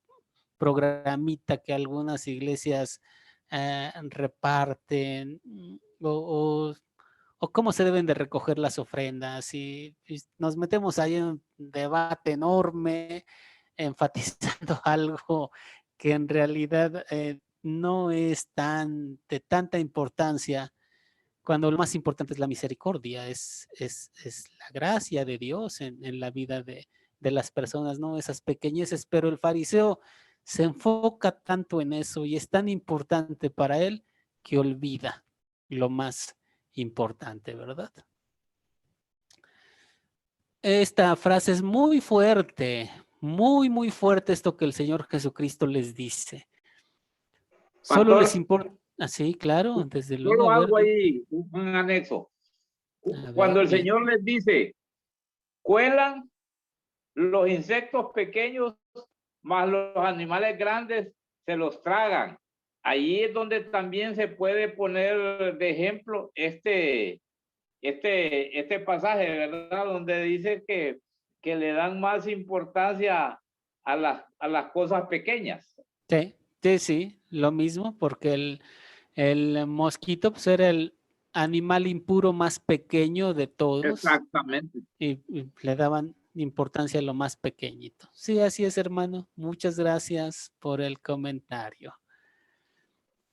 programita que algunas iglesias reparten, o cómo se deben de recoger las ofrendas, y nos metemos ahí en un debate enorme, enfatizando algo que en realidad no es de tanta importancia, cuando lo más importante es la misericordia, es la gracia de Dios en la vida de las personas, ¿no? Esas pequeñeces, pero el fariseo se enfoca tanto en eso y es tan importante para él que olvida lo más importante, ¿verdad? Esta frase es muy fuerte, muy fuerte, esto que el Señor Jesucristo les dice. Solo Pastor, les importa, así, claro, desde luego. solo A ver, hago ahí un anexo. a Cuando ver, el Señor les dice, cuelan los insectos pequeños, más los animales grandes se los tragan. Ahí es donde también se puede poner de ejemplo este pasaje, ¿verdad? Donde dice que le dan más importancia a las cosas pequeñas. Sí, lo mismo, porque el mosquito pues, era el animal impuro más pequeño de todos. Exactamente. Y le daban importancia a lo más pequeñito. Sí, así es, hermano. Muchas gracias por el comentario.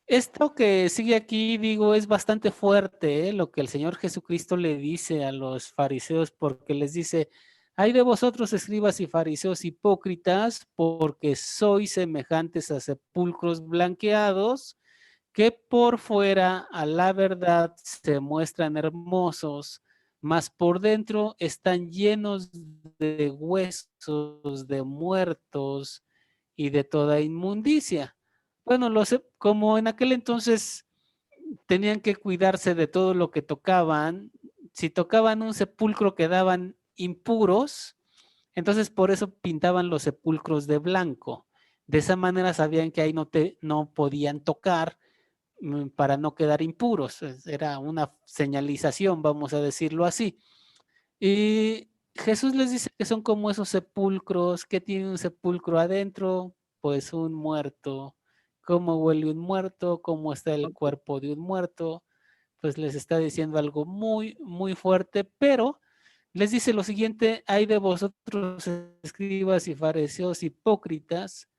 Esto que sigue aquí, digo, es bastante fuerte, lo que el Señor Jesucristo le dice a los fariseos, porque les dice: ay de vosotros, escribas y fariseos hipócritas, porque sois semejantes a sepulcros blanqueados, que por fuera a la verdad se muestran hermosos, mas por dentro están llenos de huesos, de muertos y de toda inmundicia. Bueno, como en aquel entonces tenían que cuidarse de todo lo que tocaban. Si tocaban un sepulcro quedaban impuros, entonces por eso pintaban los sepulcros de blanco. De esa manera sabían que ahí no podían tocar para no quedar impuros. Era una señalización, vamos a decirlo así. Y Jesús les dice que son como esos sepulcros. ¿Qué tiene un sepulcro adentro? Pues un muerto. ¿Cómo huele un muerto? ¿Cómo está el cuerpo de un muerto? Pues les está diciendo algo muy, muy fuerte, pero les dice lo siguiente: hay de vosotros, escribas y fariseos hipócritas,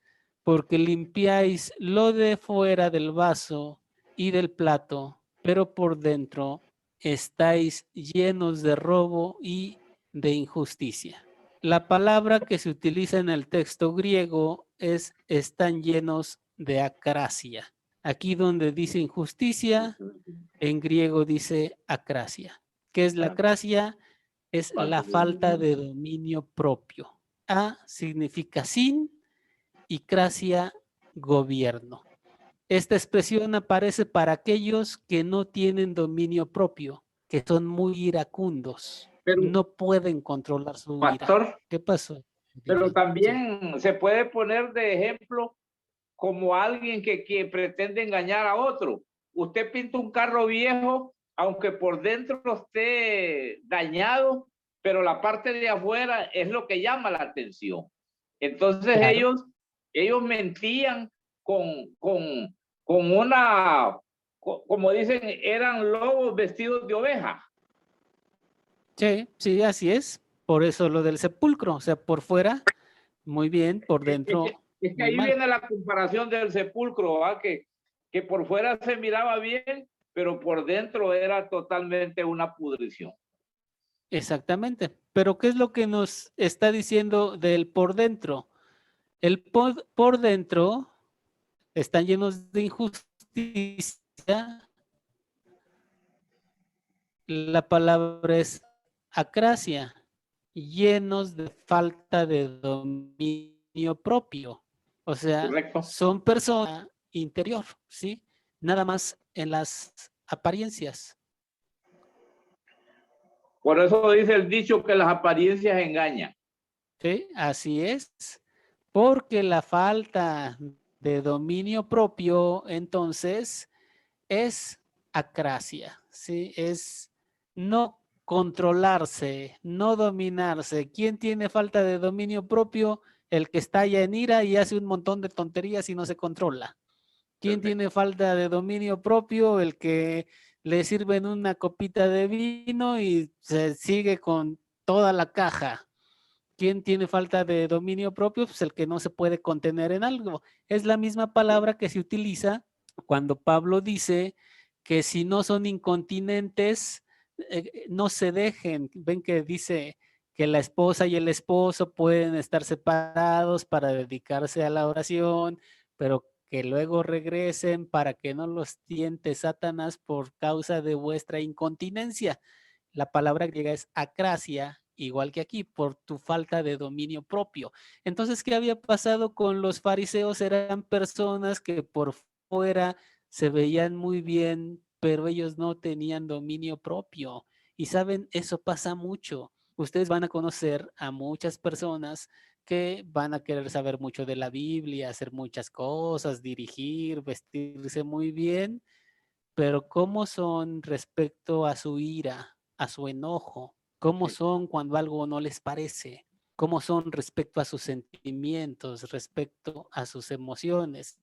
porque limpiáis lo de fuera del vaso y del plato, pero por dentro estáis llenos de robo y de injusticia. La palabra que se utiliza en el texto griego es están llenos de acrasia. Aquí donde dice injusticia, en griego dice acrasia. ¿Qué es la acrasia? Es la falta de dominio propio. A significa sin y crasia, gobierno. Esta expresión aparece para aquellos que no tienen dominio propio, que son muy iracundos, Pero, no pueden controlar su pastor, ira. ¿Qué pasó? pero Sí. también se puede poner de ejemplo como alguien que pretende engañar a otro. Usted pinta un carro viejo, aunque por dentro esté dañado, pero la parte de afuera es lo que llama la atención. Entonces Claro. ellos mentían con una, como dicen, eran lobos vestidos de oveja. Sí, sí, así es. Por eso lo del sepulcro, o sea, por fuera, muy bien, por dentro, Es que muy ahí mal. viene la comparación del sepulcro, ¿va? Que por fuera se miraba bien, pero por dentro era totalmente una pudrición. Exactamente. Pero ¿qué es lo que nos está diciendo del por dentro? El por dentro están llenos de injusticia. La palabra es acrasia, llenos de falta de dominio propio. O sea, Correcto. son personas interior, ¿sí? Nada más en las apariencias. Por eso dice el dicho que las apariencias engañan. Sí, así es. Porque la falta de dominio propio, entonces, es acrasia, ¿sí? Es no controlarse, no dominarse. ¿Quién tiene falta de dominio propio? El que estalla en ira y hace un montón de tonterías y no se controla. ¿Quién tiene falta de dominio propio? El que le sirven una copita de vino y se sigue con toda la caja. ¿Quién tiene falta de dominio propio? Pues el que no se puede contener en algo. Es la misma palabra que se utiliza cuando Pablo dice que si no son incontinentes, no se dejen. Ven que dice que la esposa y el esposo pueden estar separados para dedicarse a la oración, pero que luego regresen para que no los tiente Satanás por causa de vuestra incontinencia. La palabra griega es acrasia, igual que aquí, por tu falta de dominio propio. Entonces, ¿qué había pasado con los fariseos? Eran personas que por fuera se veían muy bien, pero ellos no tenían dominio propio. Y saben, eso pasa mucho. Ustedes van a conocer a muchas personas que van a querer saber mucho de la Biblia, hacer muchas cosas, dirigir, vestirse muy bien, pero ¿cómo son respecto a su ira, a su enojo? ¿Cómo son cuando algo no les parece? ¿Cómo son respecto a sus sentimientos, respecto a sus emociones?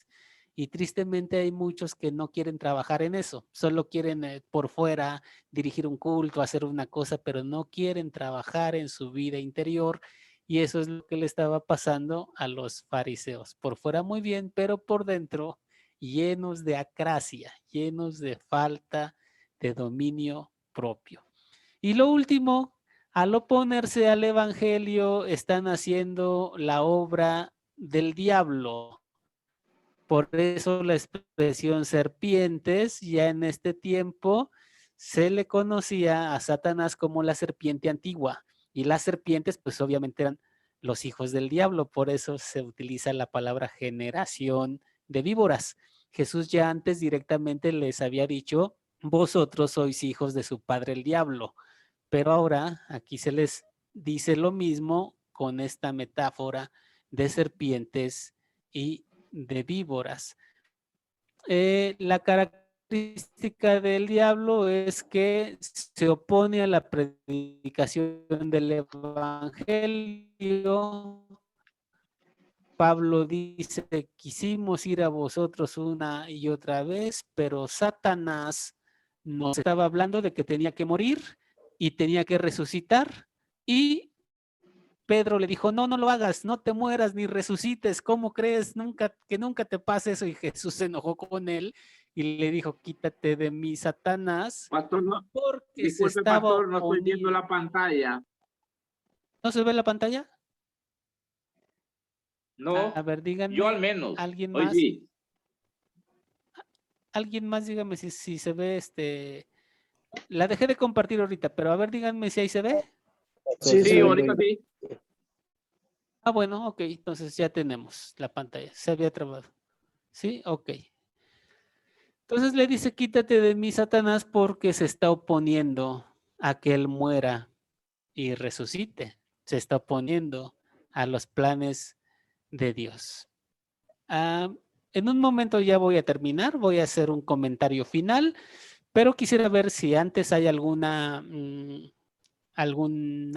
Y tristemente hay muchos que no quieren trabajar en eso, solo quieren por fuera dirigir un culto, hacer una cosa, pero no quieren trabajar en su vida interior. Y eso es lo que le estaba pasando a los fariseos. Por fuera muy bien, pero por dentro llenos de acrasia, llenos de falta de dominio propio. Y lo último, al oponerse al evangelio, están haciendo la obra del diablo. Por eso la expresión serpientes, ya en este tiempo se le conocía a Satanás como la serpiente antigua. Y las serpientes, pues obviamente eran los hijos del diablo. Por eso se utiliza la palabra generación de víboras. Jesús ya antes directamente les había dicho, vosotros sois hijos de su padre el diablo. Pero ahora aquí se les dice lo mismo con esta metáfora de serpientes y de víboras. La característica del diablo es que se opone a la predicación del evangelio. Pablo dice, quisimos ir a vosotros una y otra vez, pero Satanás nos estaba hablando de que tenía que morir y tenía que resucitar. Y Pedro le dijo, no, no lo hagas, no te mueras ni resucites, ¿cómo crees que nunca te pase eso? Y Jesús se enojó con él y le dijo, quítate de mí, Satanás, Pastor, no, porque se disculpe, estaba pastor, no estoy viendo oponiendo. la pantalla. ¿No se ve la pantalla? No, A ver, yo díganme, al menos. ¿alguien Hoy más? sí. Alguien más, dígame si se ve La dejé de compartir ahorita, pero a ver, díganme si ahí se ve. Sí, Sí, ahorita sí. Ah, bueno, ok, entonces ya tenemos la pantalla. Se había trabado. ¿Sí? Ok. Entonces le dice, quítate de mí, Satanás, porque se está oponiendo a que él muera y resucite. Se está oponiendo a los planes de Dios. En un momento ya voy a terminar, voy a hacer un comentario final, pero quisiera ver si antes hay alguna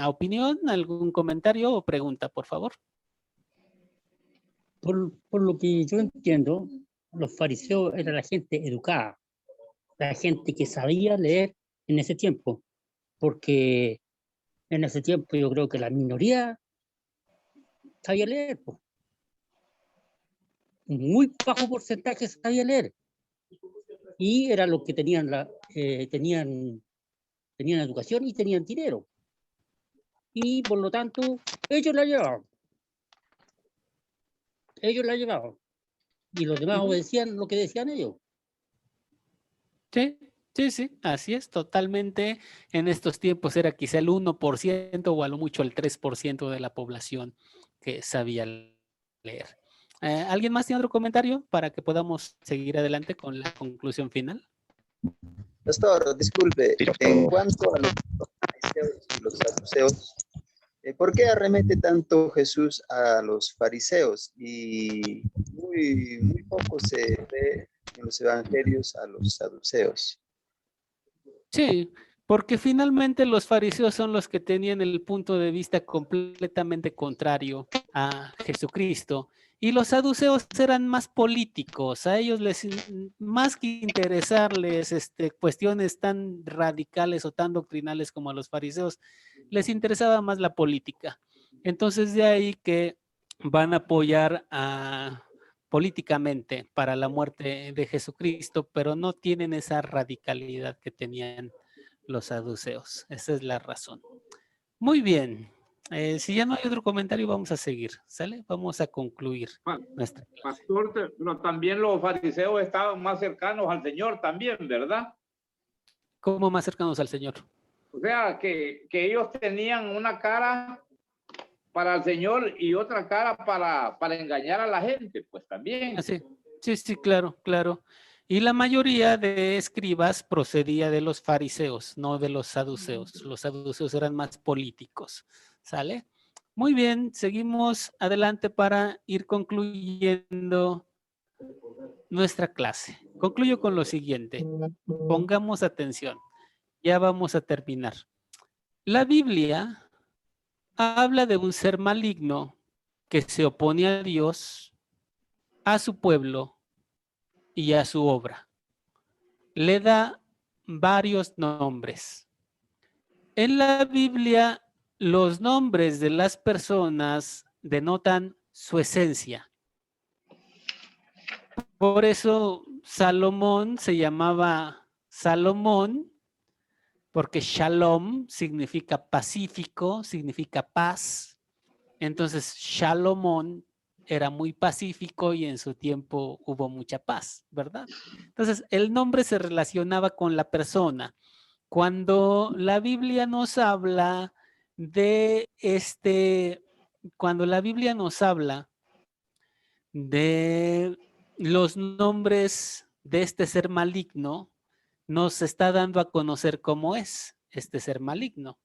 opinión, algún comentario o pregunta, por favor. Por lo que yo entiendo, los fariseos eran la gente educada, la gente que sabía leer en ese tiempo, porque en ese tiempo yo creo que la minoría sabía leer, po. Muy bajo porcentaje sabía leer, y era los que tenían tenían educación y tenían dinero, y por lo tanto ellos la llevaban, y los demás obedecían lo que decían ellos. Sí, sí, sí, así es, totalmente. En estos tiempos era quizá el 1% o a lo mucho el 3% de la población que sabía leer. ¿Alguien más tiene otro comentario para que podamos seguir adelante con la conclusión final? Pastor, disculpe, en cuanto a los fariseos y los saduceos, ¿por qué arremete tanto Jesús a los fariseos? Y muy poco se ve en los evangelios a los saduceos. Sí, porque finalmente los fariseos son los que tenían el punto de vista completamente contrario a Jesucristo y los saduceos eran más políticos, a ellos más que interesarles cuestiones tan radicales o tan doctrinales como a los fariseos, les interesaba más la política. Entonces de ahí que van a apoyar políticamente para la muerte de Jesucristo, pero no tienen esa radicalidad que tenían los saduceos. Esa es la razón. Muy bien. Si ya no hay otro comentario, vamos a seguir. ¿Sale? Vamos a concluir nuestra clase. Pastor, pero también los fariseos estaban más cercanos al Señor también, ¿verdad? ¿Cómo más cercanos al Señor? O sea, que ellos tenían una cara para el Señor y otra cara para engañar a la gente, pues también. Sí, claro, claro. Y la mayoría de escribas procedía de los fariseos, no de los saduceos. Los saduceos eran más políticos, ¿sale? Muy bien, seguimos adelante para ir concluyendo nuestra clase. Concluyo con lo siguiente. Pongamos atención. Ya vamos a terminar. La Biblia habla de un ser maligno que se opone a Dios, a su pueblo y a su obra. Le da varios nombres. En la Biblia, los nombres de las personas denotan su esencia. Por eso Salomón se llamaba Salomón, porque Shalom significa pacífico, significa paz. Entonces, Salomón era muy pacífico y en su tiempo hubo mucha paz, ¿verdad? Entonces, el nombre se relacionaba con la persona. Cuando la Biblia nos habla de cuando la Biblia nos habla de los nombres de este ser maligno nos está dando a conocer cómo es este ser maligno.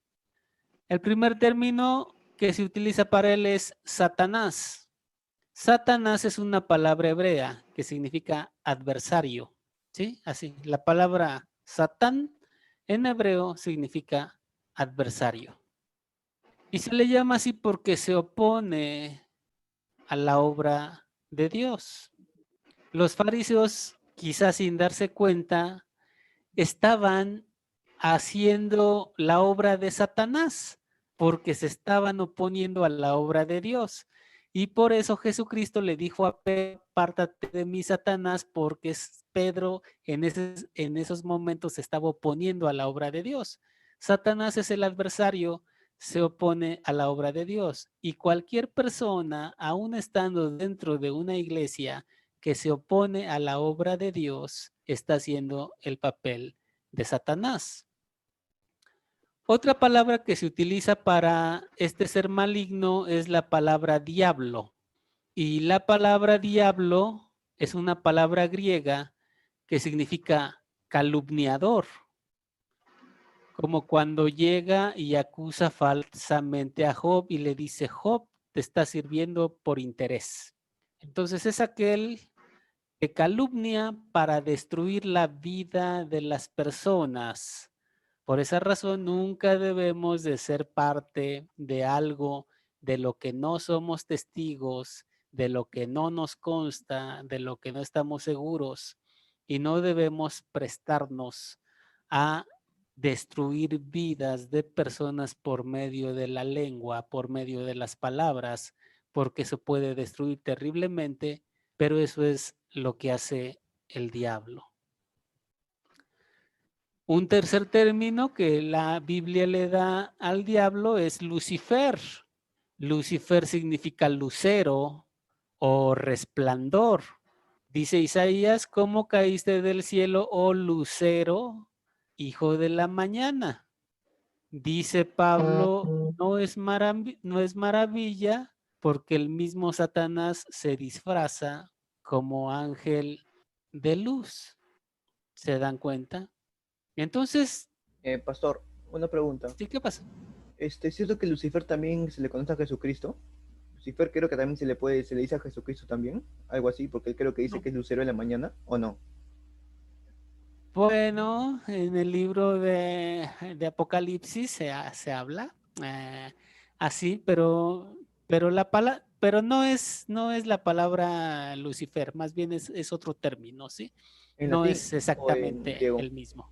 El primer término que se utiliza para él es Satanás. Satanás es una palabra hebrea que significa adversario, ¿sí? Así, la palabra Satán en hebreo significa adversario. Y se le llama así porque se opone a la obra de Dios. Los fariseos, quizás sin darse cuenta, estaban haciendo la obra de Satanás porque se estaban oponiendo a la obra de Dios. Y por eso Jesucristo le dijo a Pedro, apártate de mí, Satanás, porque Pedro en esos momentos se estaba oponiendo a la obra de Dios. Satanás es el adversario, se opone a la obra de Dios. Y cualquier persona, aún estando dentro de una iglesia que se opone a la obra de Dios, está haciendo el papel de Satanás. Otra palabra que se utiliza para este ser maligno es la palabra diablo. Y la palabra diablo es una palabra griega que significa calumniador. Como cuando llega y acusa falsamente a Job y le dice, Job te está sirviendo por interés. Entonces es aquel que calumnia para destruir la vida de las personas. Por esa razón nunca debemos de ser parte de algo de lo que no somos testigos, de lo que no nos consta, de lo que no estamos seguros, y no debemos prestarnos a destruir vidas de personas por medio de la lengua, por medio de las palabras, porque eso puede destruir terriblemente, pero eso es lo que hace el diablo. Un tercer término que la Biblia le da al diablo es Lucifer. Lucifer significa lucero o resplandor. Dice Isaías, ¿cómo caíste del cielo, oh lucero, hijo de la mañana? Dice Pablo, no es maravilla porque el mismo Satanás se disfraza como ángel de luz. ¿Se dan cuenta? Entonces, Pastor, una pregunta. ¿sí qué pasa? ¿Es cierto que Lucifer también se le conoce a Jesucristo? Lucifer creo que también se le dice a Jesucristo también, algo así, porque él creo que dice que es lucero de la mañana, ¿o no? Bueno, en el libro de Apocalipsis se habla así, pero no es la palabra Lucifer, más bien es otro término, ¿sí? ¿En No latín es o en exactamente griego? el mismo.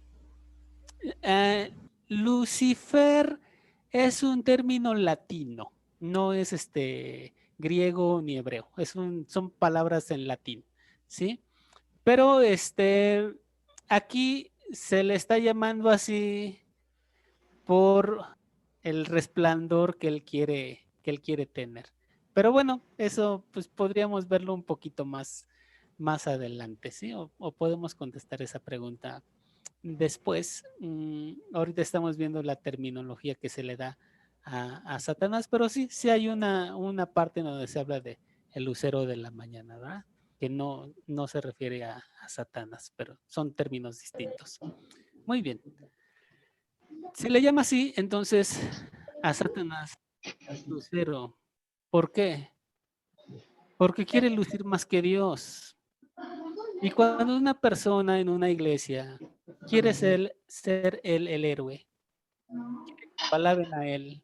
Lucifer es un término latino, no es griego ni hebreo, son palabras en latín, ¿sí? Pero aquí se le está llamando así por el resplandor que él quiere tener. Pero bueno, eso pues podríamos verlo un poquito más adelante, ¿sí? O podemos contestar esa pregunta después. Ahorita estamos viendo la terminología que se le da a Satanás, pero sí hay una parte en donde se habla de el lucero de la mañana, ¿verdad? Que no se refiere a Satanás, pero son términos distintos. Muy bien. Se le llama así, entonces, a Satanás lucero. ¿Por qué? Porque quiere lucir más que Dios. Y cuando una persona en una iglesia quiere ser él el héroe, quiere que alaben a él,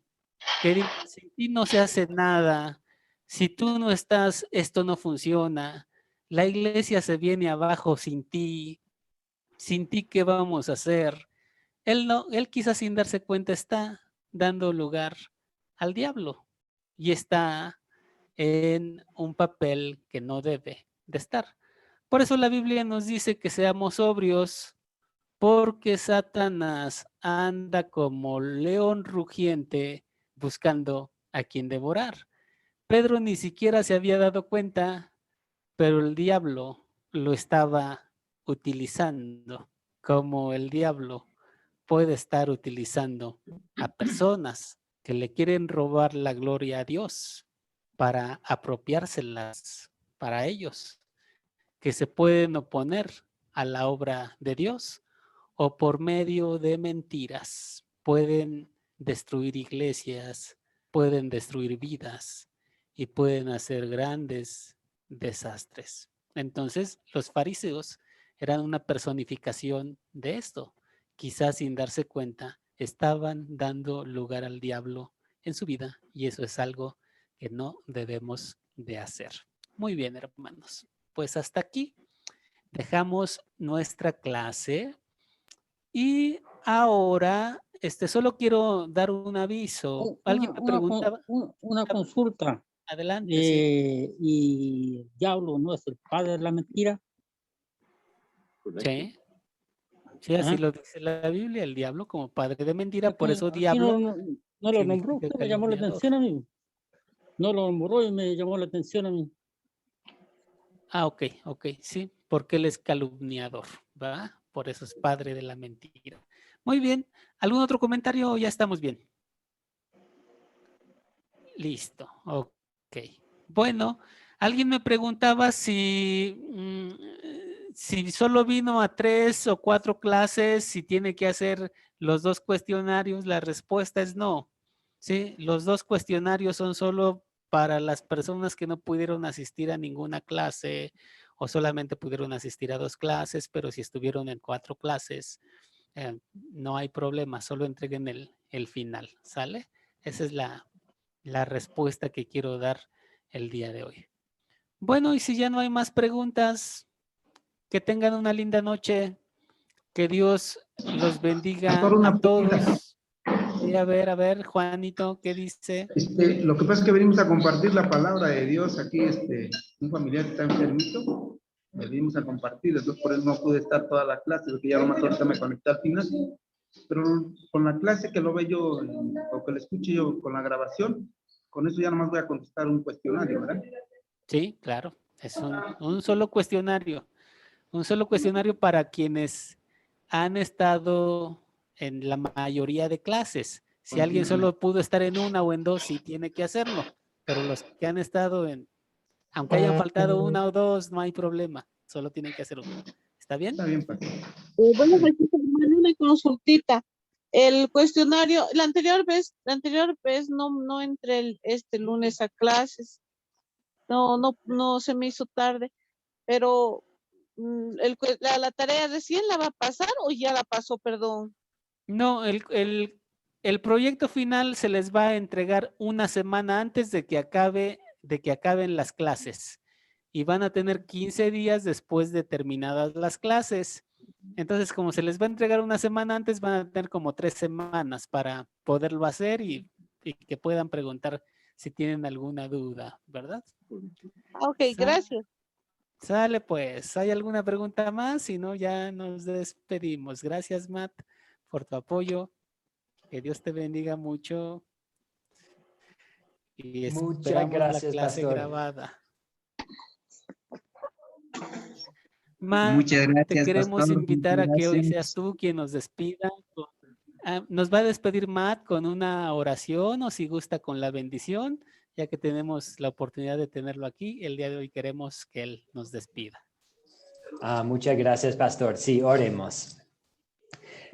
que digan, sin ti no se hace nada, si tú no estás, esto no funciona, la iglesia se viene abajo sin ti, ¿qué vamos a hacer? Él quizás sin darse cuenta está dando lugar al diablo y está en un papel que no debe de estar. Por eso la Biblia nos dice que seamos sobrios, porque Satanás anda como león rugiente buscando a quien devorar. Pedro ni siquiera se había dado cuenta, pero el diablo lo estaba utilizando, como el diablo puede estar utilizando a personas que le quieren robar la gloria a Dios para apropiárselas para ellos. que se pueden oponer a la obra de Dios, o por medio de mentiras pueden destruir iglesias, pueden destruir vidas y pueden hacer grandes desastres. Entonces, los fariseos eran una personificación de esto. Quizás sin darse cuenta, estaban dando lugar al diablo en su vida, y eso es algo que no debemos de hacer. Muy bien, hermanos. Pues hasta aquí dejamos nuestra clase. Y ahora, solo quiero dar un aviso. Alguien me preguntaba. Una consulta. Adelante, sí. ¿Y el diablo no es el padre de la mentira? Sí. Sí, así lo dice la Biblia, el diablo como padre de mentira, por eso diablo. No lo nombró, usted me llamó la atención a mí. No lo nombró y me llamó la atención a mí. Ah, ok, sí, porque él es calumniador, ¿verdad? Por eso es padre de la mentira. Muy bien. ¿Algún otro comentario o ya estamos bien? Listo, ok. Bueno, alguien me preguntaba si solo vino a 3 o 4 clases, si tiene que hacer los 2 cuestionarios. La respuesta es no. Sí, los 2 cuestionarios son solo para las personas que no pudieron asistir a ninguna clase o solamente pudieron asistir a 2 clases, pero si estuvieron en 4 clases, no hay problema, solo entreguen el final, ¿sale? Esa es la respuesta que quiero dar el día de hoy. Bueno, y si ya no hay más preguntas, que tengan una linda noche, que Dios los bendiga a todos. Y a ver, Juanito, ¿qué dice? Lo que pasa es que venimos a compartir la palabra de Dios aquí, un familiar que está enfermito, venimos a compartir, entonces por eso no pude estar toda la clase, porque ya nomás ahorita me conecté al final, pero con la clase que lo ve yo, o que lo escuche yo con la grabación, con eso ya nomás voy a contestar un cuestionario, ¿verdad? Sí, claro, es un solo cuestionario para quienes han estado en la mayoría de clases. Si alguien solo pudo estar en una o en 2, sí tiene que hacerlo, pero los que han estado aunque hayan faltado 1 o 2, no hay problema, solo tienen que hacer uno. ¿Está bien? Está bien, Paco. Bueno, una consultita. El cuestionario, la anterior vez no entré este lunes a clases. No se me hizo tarde, pero la tarea recién la va a pasar o ya la pasó, perdón. No, el proyecto final se les va a entregar una semana antes de que acaben las clases, y van a tener 15 días después de terminadas las clases. Entonces, como se les va a entregar una semana antes, van a tener como 3 semanas para poderlo hacer y que puedan preguntar si tienen alguna duda, ¿verdad? Ok, gracias. Sale pues. ¿Hay alguna pregunta más? Si no, ya nos despedimos. Gracias, Matt, por tu apoyo. Que Dios te bendiga mucho. Y muchas gracias, la clase pastor. grabada. Matt, muchas gracias, te queremos pastor. invitar muchas a que hoy gracias. seas tú quien nos despida. Nos va a despedir Matt con una oración, o si gusta con la bendición, ya que tenemos la oportunidad de tenerlo aquí. El día de hoy queremos que él nos despida. Muchas gracias, pastor. Sí, oremos.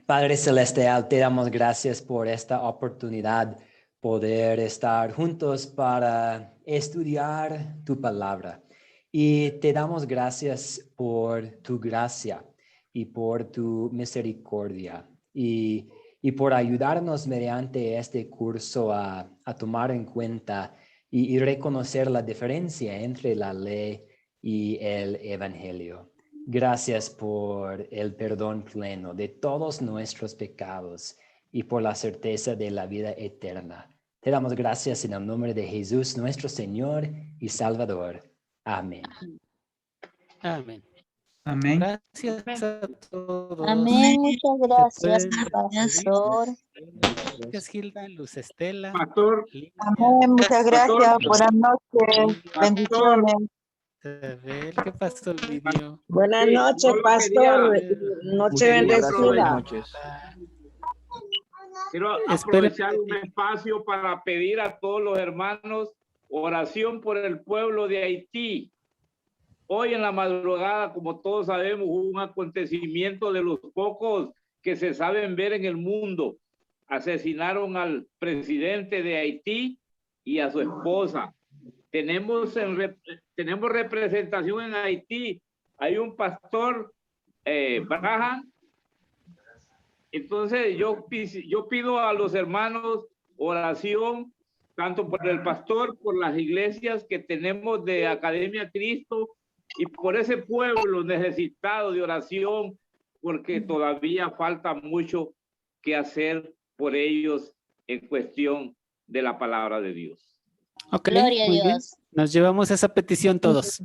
Padre Celestial, te damos gracias por esta oportunidad, poder estar juntos para estudiar tu palabra. Y te damos gracias por tu gracia y por tu misericordia y por ayudarnos mediante este curso a tomar en cuenta y reconocer la diferencia entre la ley y el evangelio. Gracias por el perdón pleno de todos nuestros pecados y por la certeza de la vida eterna. Te damos gracias en el nombre de Jesús, nuestro Señor y Salvador. Amén. Amén. Amén. Gracias a todos. Amén, muchas gracias, pastor. Gracias, Gilda, Luz Estela. Pastor. Amén, muchas gracias. Buenas noches. Bendiciones. ¿Qué pasó, el video? Buenas noches, pastor. Noche bendecida. Quiero aprovechar un espacio para pedir a todos los hermanos oración por el pueblo de Haití. hoy en la madrugada, como todos sabemos, hubo un acontecimiento de los pocos que se saben ver en el mundo. Asesinaron al presidente de Haití y a su esposa. Tenemos representación en Haití. Hay un pastor, Braham. Entonces yo pido a los hermanos oración, tanto por el pastor, por las iglesias que tenemos de Academia Cristo y por ese pueblo necesitado de oración, porque todavía falta mucho que hacer por ellos en cuestión de la palabra de Dios. Ok, Gloria a muy bien. Dios. Nos llevamos esa petición todos.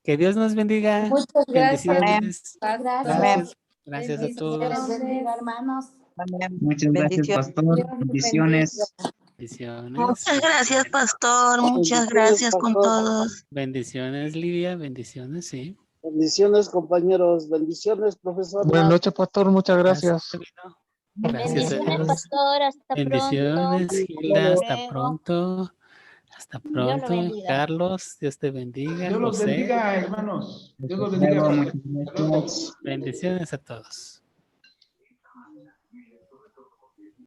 Que Dios nos bendiga. Muchas gracias. Bendiciones. Gracias. Gracias a todos. Hermanos. Muchas gracias, pastor. Bendiciones. Bendiciones. Muchas gracias, pastor. Muchas gracias con todos. Bendiciones, Lidia. Bendiciones, sí. Bendiciones, compañeros. Bendiciones, profesor. Buenas noches, pastor. Muchas gracias. Gracias a Bendiciones, Dios. pastor. Hasta Bendiciones, pronto. Gilda. Hasta pronto. Hasta Dios lo pronto. bendiga. Carlos, Dios te bendiga. Dios los José. bendiga, hermanos. Dios los bendiga. Bendiciones a todos.